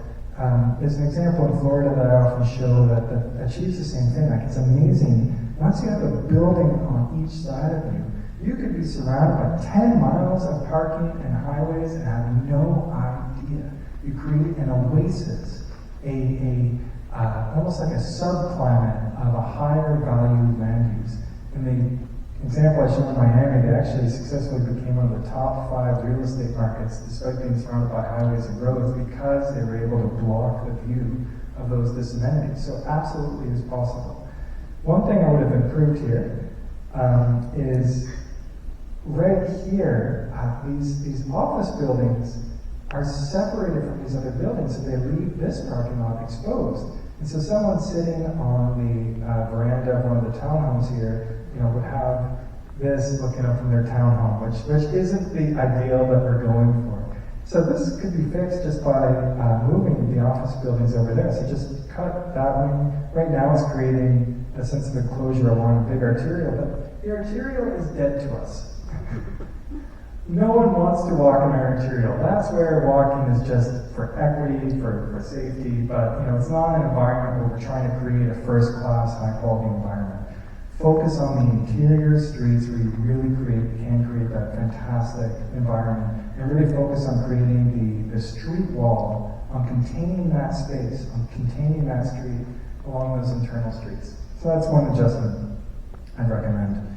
[SPEAKER 1] there's an example in Florida that I often show that achieves the same thing. Like, it's amazing. Once you have a building on each side of you, you could be surrounded by 10 miles of parking and highways and have no idea. You create an oasis, almost like a subclimate of a higher value land use. In the example I showed in Miami, they actually successfully became one of the top 5 real estate markets, despite being surrounded by highways and roads, because they were able to block the view of those disamenities. So absolutely is possible. One thing I would have improved here is right here, these office buildings are separated from these other buildings, so they leave this parking lot exposed. And so someone sitting on the veranda of one of the townhomes here, would have this looking up from their townhome, which isn't the ideal that we're going for. So this could be fixed just by moving the office buildings over there. So just cut that one. Right now it's creating a sense of enclosure along a big arterial, but the arterial is dead to us. No one wants to walk in our arterial. That's where walking is just for equity, for safety, but it's not an environment where we're trying to create a first-class, high-quality environment. Focus on the interior streets where you really can create that fantastic environment, and really focus on creating the street wall, on containing that space, on containing that street along those internal streets. So that's one adjustment I'd recommend.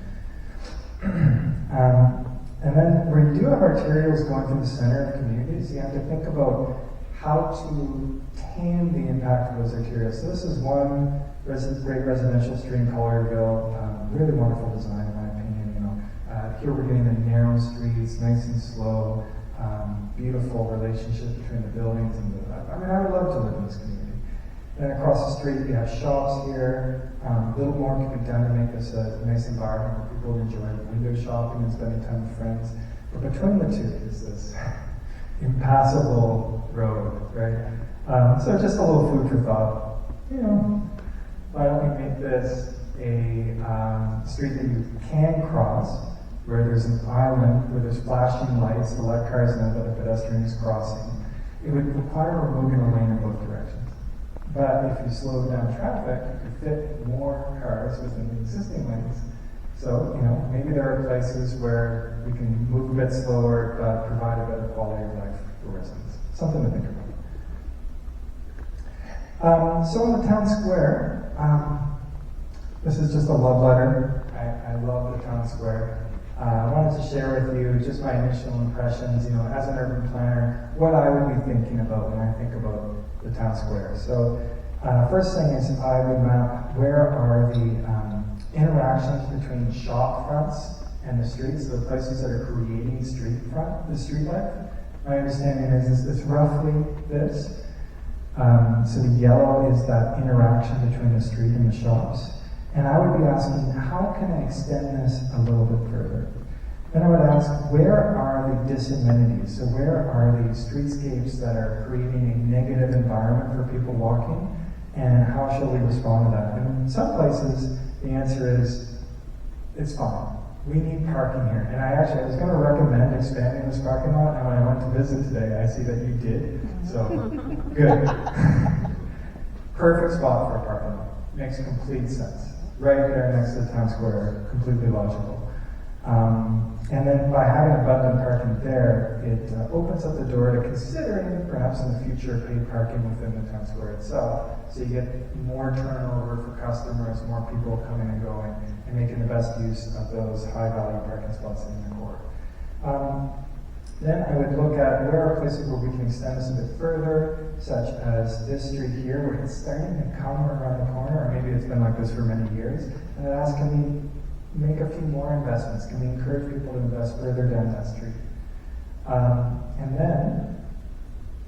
[SPEAKER 1] And then where you do have arterials going through the center of communities, you have to think about how to tame the impact of those arterials. So this is one great residential street in Collierville, really wonderful design in my opinion. Here we're getting the narrow streets, nice and slow, beautiful relationship between the buildings and I would love to live in this community. Then across the street, you have shops here. A little more can be done to make this a nice environment where people enjoy window shopping and spending time with friends. But between the two is this impassable road, right? So just a little food for thought. Why don't we make this a street that you can cross, where there's an island, where there's flashing lights to let cars know that a pedestrian is crossing. It would require removing a lane in both directions. But if you slow down traffic, you could fit more cars within the existing lanes. So, maybe there are places where we can move a bit slower, but provide a better quality of life for residents. Something to think about. So in the town square, this is just a love letter. I love the town square. I wanted to share with you just my initial impressions, as an urban planner, what I would be thinking about when I think about the town square. So first thing is I would map where are the interactions between shop fronts and the streets, the places that are creating the street life. My understanding is it's roughly this. So the yellow is that interaction between the street and the shops. And I would be asking, how can I extend this a little bit further? Then I would ask, where are the disamenities? So where are the streetscapes that are creating a negative environment for people walking? And how shall we respond to that? And in some places, the answer is, it's fine. We need parking here. And I was going to recommend expanding this parking lot, and when I went to visit today, I see that you did. So, good. Perfect spot for a parking lot. Makes complete sense. Right there next to the town square, completely logical. And then by having abundant parking there, it opens up the door to considering perhaps in the future paid parking within the town square itself. So you get more turnover for customers, more people coming and going, and making the best use of those high value parking spots in the core. Then I would look at where are places where we can extend this a bit further, such as this street here, where it's starting to come around the corner, or maybe it's been like this for many years. And I'd ask, can we make a few more investments? Can we encourage people to invest further down that street? And then,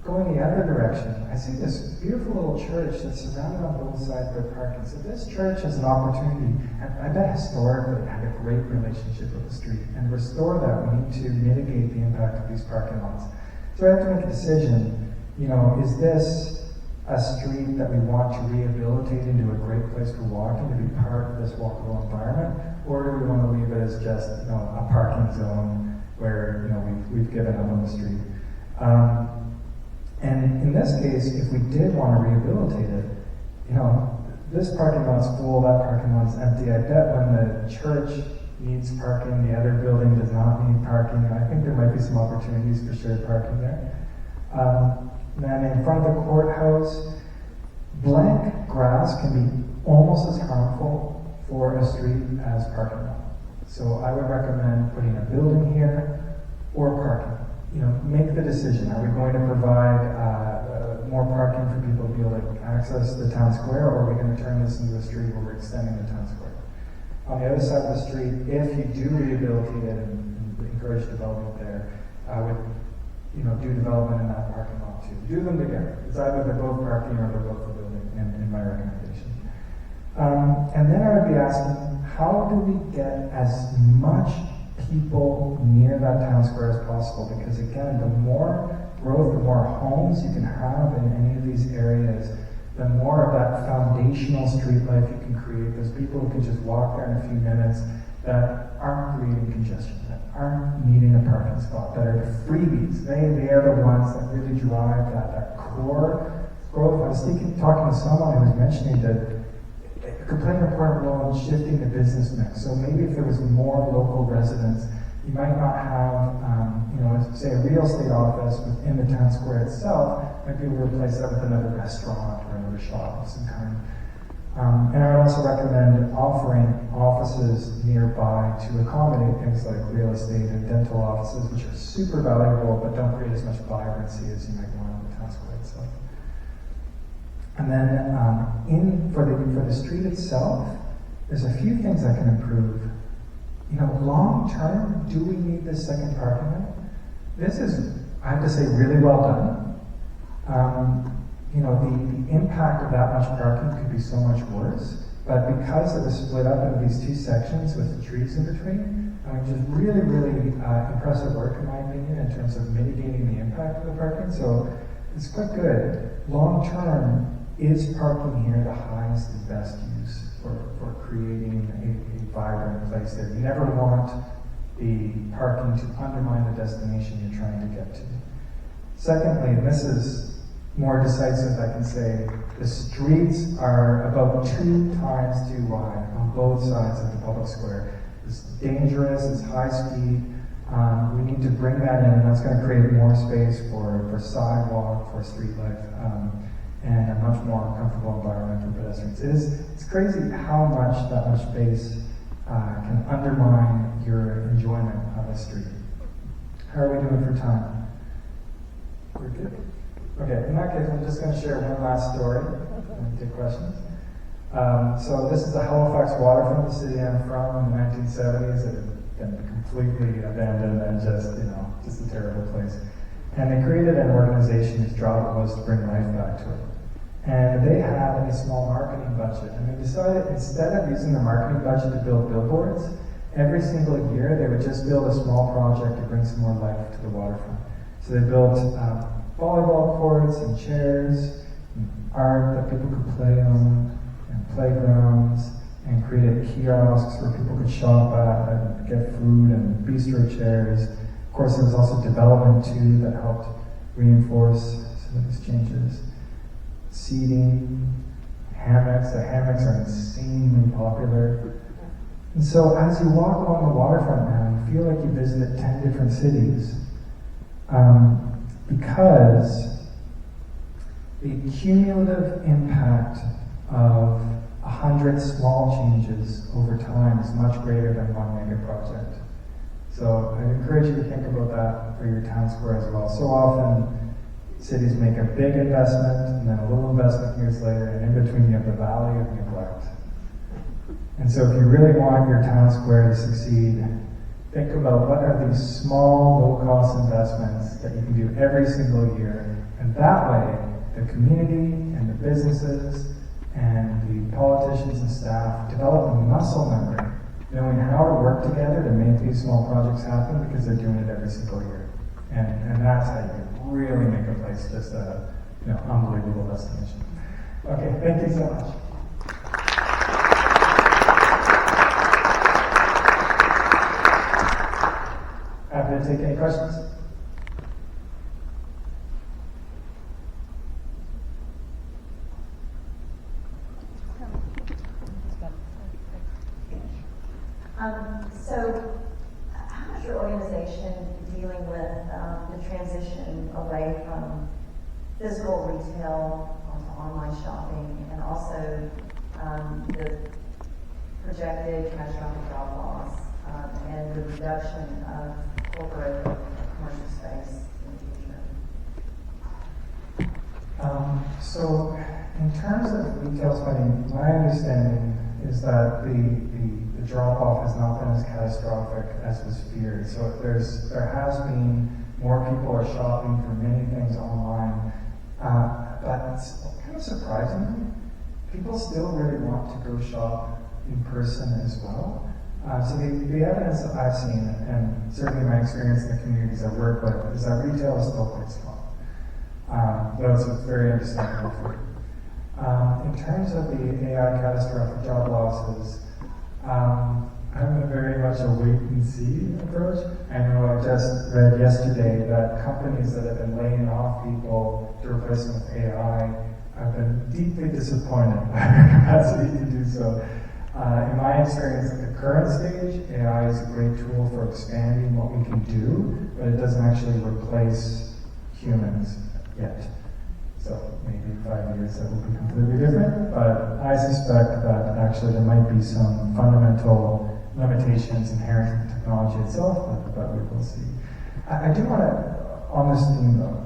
[SPEAKER 1] going the other direction, I see this beautiful little church that's surrounded on both sides by parking. So this church has an opportunity, and I bet historically it had a great relationship with the street. And to restore that, we need to mitigate the impact of these parking lots. So I have to make a decision, is this a street that we want to rehabilitate into a great place for walking, to be part of this walkable environment? Or do we want to leave it as just a parking zone where we've given up on the street? And in this case, if we did want to rehabilitate it, this parking lot's full, that parking lot's empty. I bet when the church needs parking, the other building does not need parking. I think there might be some opportunities for shared parking there. Then in front of the courthouse, blank grass can be almost as harmful for a street as parking lot. So I would recommend putting a building here or parking. Make the decision. Are we going to provide more parking for people to be able to access the town square, or are we going to turn this into a street where we're extending the town square? On the other side of the street, if you do rehabilitate it and encourage development there, I would do development in that parking lot too. Do them together. It's either they're both parking or they're both the building, in my recommendation. And then I would be asking, how do we get as much people near that town square as possible? Because again, the more growth, the more homes you can have in any of these areas, the more of that foundational street life you can create. Those people who can just walk there in a few minutes that aren't creating congestion, that aren't needing a parking spot, that are the freebies. They are the ones that really drive that core growth. I was talking to someone who was mentioning that it could play an important role in shifting the business mix. So maybe if there was more local residents, you might not have, say a real estate office within the town square itself, might be able to replace that with another restaurant or another shop of some kind. And I would also recommend offering offices nearby to accommodate things like real estate and dental offices, which are super valuable but don't create as much vibrancy as you might want in the town square itself. And then for the street itself, there's a few things that can improve. Long term, do we need this second parking lot? This is, I have to say, really well done. The impact of that much parking could be so much worse, but because it was split up into these two sections with the trees in between, just really, really impressive work in my opinion in terms of mitigating the impact of the parking. So it's quite good. Long term, is parking here the highest and best use for creating a vibrant place there? You never want the parking to undermine the destination you're trying to get to. Secondly, and this is more decisive, I can say, the streets are about 2 times too wide on both sides of the public square. It's dangerous, it's high speed. We need to bring that in, and that's going to create more space for sidewalk, for street life, and a much more comfortable environment for pedestrians. It's crazy how much that much space can undermine your enjoyment of a street. How are we doing for time? We're good? Okay, in that case, I'm just going to share one last story and take questions. So this is the Halifax waterfront, the city I'm from, in the 1970s. It been completely abandoned and just a terrible place. And they created an organization whose job it was to bring life back to it. And they had a small marketing budget, and they decided instead of using the marketing budget to build billboards, every single year they would just build a small project to bring some more life to the waterfront. So they built volleyball courts and chairs, and art that people could play on, and playgrounds, and created kiosks where people could shop at and get food, and bistro chairs. Of course, there was also development too that helped reinforce some of these changes. Seating, hammocks. The hammocks are insanely popular. And so as you walk along the waterfront now, you feel like you visited 10 different cities. Because the cumulative impact of 100 small changes over time is much greater than one mega project. So I encourage you to think about that for your town square as well. So often, cities make a big investment and then a little investment years later, and in between you have the valley of neglect. And so if you really want your town square to succeed, think about what are these small, low-cost investments that you can do every single year. And that way, the community and the businesses and the politicians and staff develop a muscle memory, knowing how to work together to make these small projects happen because they're doing it every single year. And that's how you can really make a place just a unbelievable destination. Okay, thank you so much. Happy to take any questions.
[SPEAKER 6] So, how is your organization dealing with the transition away from physical retail onto online shopping, and also the projected catastrophic job loss and the reduction of corporate commercial space in the future?
[SPEAKER 1] So, in terms of retail spending, my understanding is that the drop-off has not been as catastrophic as was feared. So there has been more people are shopping for many things online, but it's kind of surprisingly, people still really want to go shop in person as well. So the evidence that I've seen, and certainly my experience in the communities I work with, is that retail is still quite strong. Though it's very understandable for you. In terms of the AI catastrophic job losses, I'm very much a wait and see approach. I know I just read yesterday that companies that have been laying off people to replace them with AI have been deeply disappointed by their capacity to do so. In my experience, at the current stage, AI is a great tool for expanding what we can do, but it doesn't actually replace humans yet. So maybe in 5 years that will be completely different, but I suspect that actually there might be some fundamental limitations inherent in the technology itself, but we will see. I do want to, on this theme though,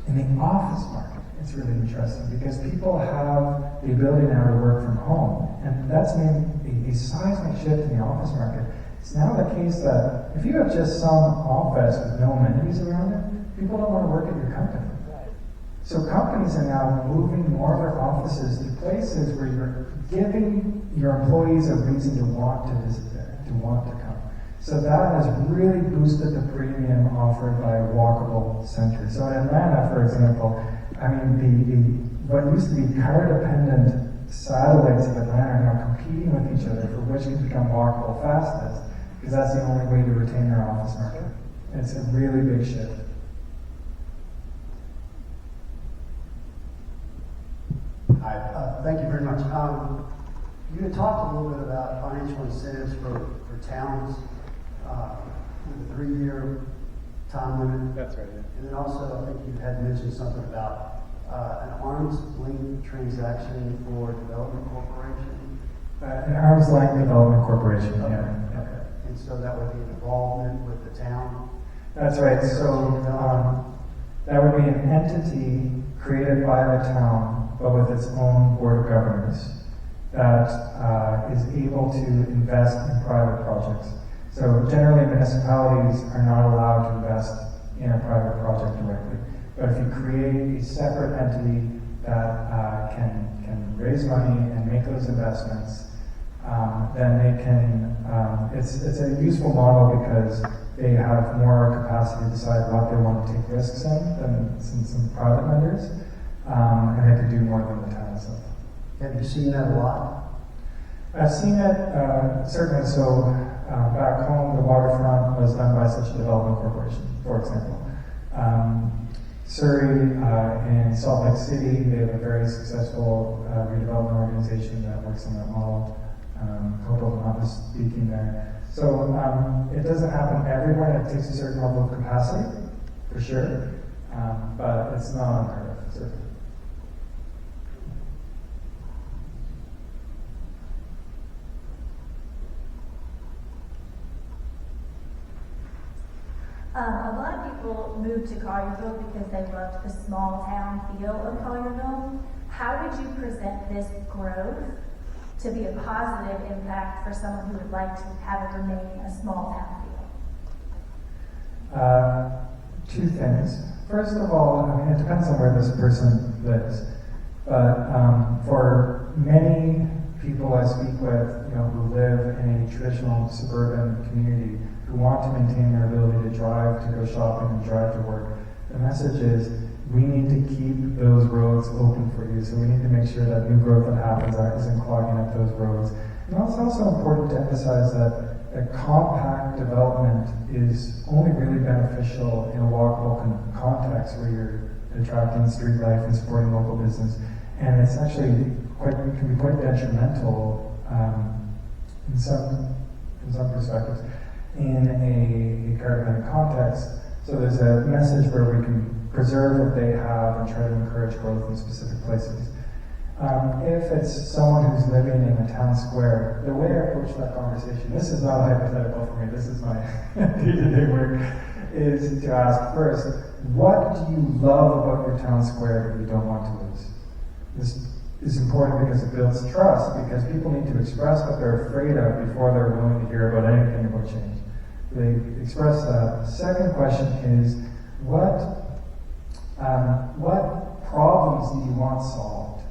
[SPEAKER 1] in the office market, it's really interesting because people have the ability now to work from home, and that's made a seismic shift in the office market. It's now the case that if you have just some office with no amenities around it, people don't want to work at your company. So companies are now moving more of their offices to places where you're giving your employees a reason to want to visit there, to want to come. So that has really boosted the premium offered by walkable centers. So in Atlanta, for example, I mean, what used to be car-dependent satellites of Atlanta are now competing with each other for which can become walkable fastest, because that's the only way to retain their office market. It's a really big shift.
[SPEAKER 9] Hi, thank you very much. You had talked a little bit about financial incentives for towns with a 3-year time limit.
[SPEAKER 1] That's right, yeah.
[SPEAKER 9] And then also, I think you had mentioned something about an arm's length transaction for development corporation.
[SPEAKER 1] An arm's length development corporation,
[SPEAKER 9] Okay.
[SPEAKER 1] yeah.
[SPEAKER 9] Okay. And so that would be an involvement with the town.
[SPEAKER 1] That's right. So that would be an entity created by the town, but with its own board of governors that is able to invest in private projects. So generally, municipalities are not allowed to invest in a private project directly. But if you create a separate entity that can raise money and make those investments, then they can, it's a useful model because they have more capacity to decide what they want to take risks in than some private lenders, and they can do more than the town itself.
[SPEAKER 9] Have you seen that a lot?
[SPEAKER 1] I've seen it, certainly. So back home, the waterfront was done by such a development corporation, for example. Surrey in Salt Lake City, they have a very successful redevelopment organization that works on that model. Hope I'm not misspeaking there. So it doesn't happen everywhere. It takes a certain level of capacity, for sure, but it's not unheard of, certainly.
[SPEAKER 10] A lot of people moved to Collierville because they loved the small town feel of Collierville. How would you present this growth to be a positive impact for someone who would like to have it remain a small town feel?
[SPEAKER 1] Two things. First of all, I mean, it depends on where this person lives. But for many people I speak with, who live in a traditional suburban community, who want to maintain their ability to drive to go shopping and drive to work, the message is we need to keep those roads open for you. So we need to make sure that new growth that happens isn't clogging up those roads. And it's also important to emphasize that a compact development is only really beneficial in a walkable context where you're attracting street life and supporting local business. And it's actually can be quite detrimental in some perspectives in a caravan context. So there's a message where we can preserve what they have and try to encourage growth in specific places. If it's someone who's living in a town square, the way I approach that conversation, this is not hypothetical for me, this is my day-to-day work, is to ask first, what do you love about your town square that you don't want to lose? This is important because it builds trust, because people need to express what they're afraid of before they're willing to hear about anything about change. They express that. Second question is, what problems do you want solved?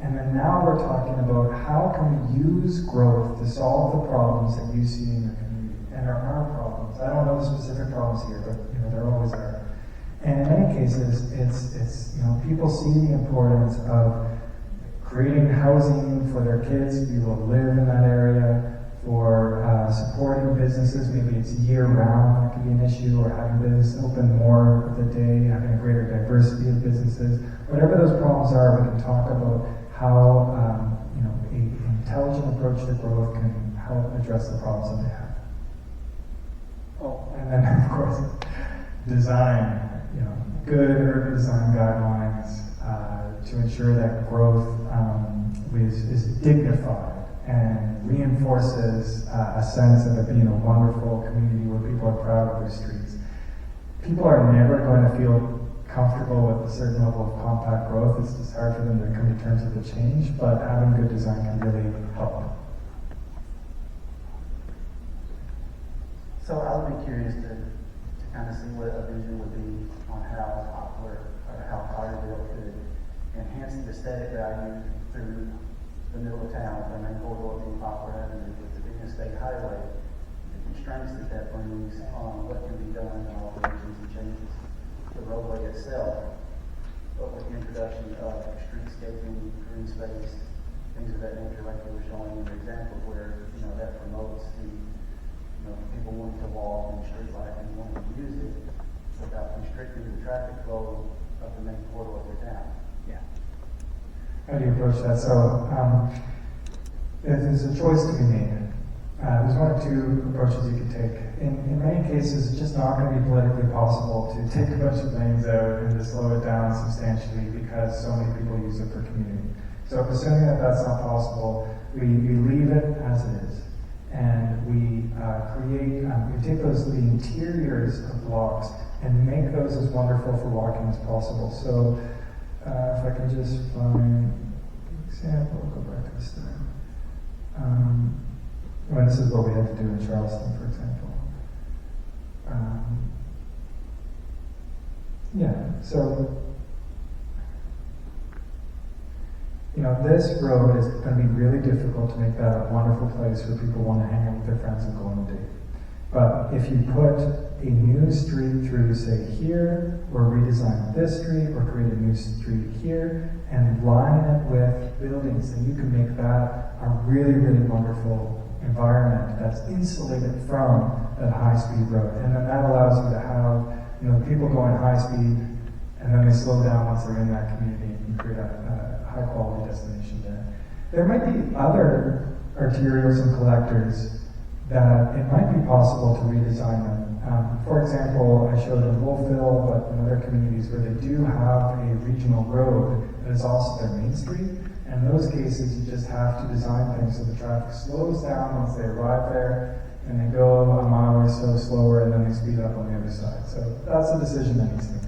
[SPEAKER 1] And then now we're talking about how can we use growth to solve the problems that you see in your community. And there are problems. I don't know the specific problems here, but there always are. And in many cases, it's people see the importance of creating housing for their kids to be able to live in that area, for supporting businesses. Maybe it's year-round, that can be an issue, or having business open more of the day, having a greater diversity of businesses. Whatever those problems are, we can talk about how an intelligent approach to growth can help address the problems that they have. Oh, and then of course, design. Good urban design guidelines to ensure that growth is dignified and reinforces a sense of it being a wonderful community where people are proud of their streets. People are never going to feel comfortable with a certain level of compact growth. It's just hard for them to come to terms with the change, but having good design can really help.
[SPEAKER 11] So I would be curious to kind of see what a vision would be on how Collierville could enhance the aesthetic value through the middle of town, the main corridor being Poplar Avenue, with the big state highway, the constraints that brings on what can be done and alterations and changes to the roadway itself, but with the introduction of streetscaping, green space, things of that nature, like they were showing in the example where that promotes the people wanting to walk in the street light and wanting to use it without constricting the traffic flow of the main corridor of the town.
[SPEAKER 1] Yeah. How do you approach that? So there's a choice to be made. There's one or two approaches you could take. In many cases, it's just not going to be politically possible to take a bunch of lanes out and to slow it down substantially because so many people use it for community. So assuming that that's not possible, we leave it as it is. And we take the interiors of blocks and make those as wonderful for walking as possible. So if I can just find an example, go back to this time. Well, this is what we had to do in Charleston, for example. So, this road is going to be really difficult to make that a wonderful place where people want to hang out with their friends and go on a date. But if you put a new street through, say, here, or redesign this street, or create a new street here, and line it with buildings, then you can make that a really, really wonderful environment that's insulated from that high-speed road. And then that allows you to have, people going high speed, and then they slow down once they're in that community and create a high-quality destination there. There might be other arterials and collectors that it might be possible to redesign them. For example, I showed in Wolfville, but in other communities where they do have a regional road that is also their main street. And in those cases, you just have to design things so the traffic slows down once they arrive there, and they go a mile or so slower, and then they speed up on the other side. So that's a decision that needs to be made.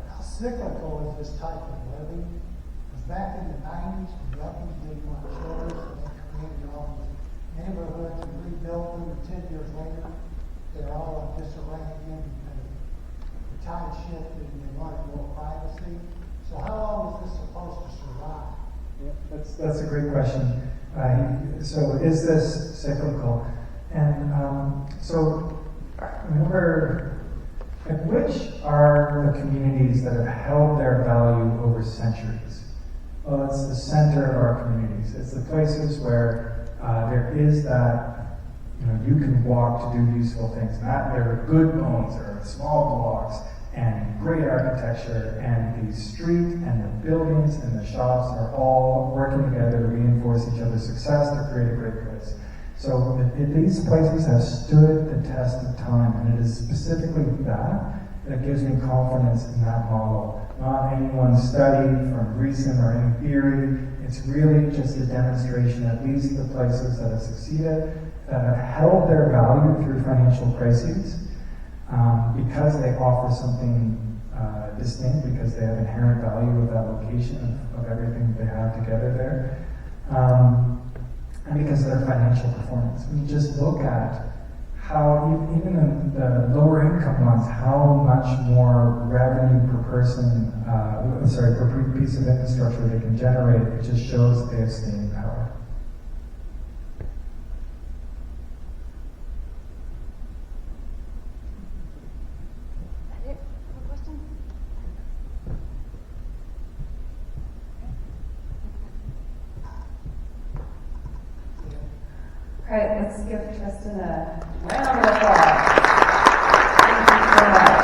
[SPEAKER 12] How cyclical is this type of living? Because back in the 90s, when Yuckies did want stores and they created all these neighborhoods and rebuilt them, and 10 years later, they're all in disarray again because the tide shifted and they wanted more privacy. So how long is this supposed to survive?
[SPEAKER 1] Yeah, that's a great question. So is this cyclical? And so remember, which are the communities that have held their value over centuries? Well, it's the center of our communities. It's the places where there is that, you can walk to do useful things. And that there are good bones, there are small blocks, and great architecture, and the street and the buildings and the shops are all working together to reinforce each other's success to create a great place. So these places have stood the test of time, and it is specifically that gives me confidence in that model. Not any one study from recent or any theory. It's really just a demonstration that these are the places that have succeeded, that have held their value through financial crises, because they offer something distinct, because they have inherent value of that location, of everything they have together there. And because of their financial performance. When you just look at how, even in the lower income ones, how much more revenue per person, per piece of infrastructure they can generate, it just shows that they have staying power.
[SPEAKER 3] All right, let's give Tristan a round of applause. Thank you so much.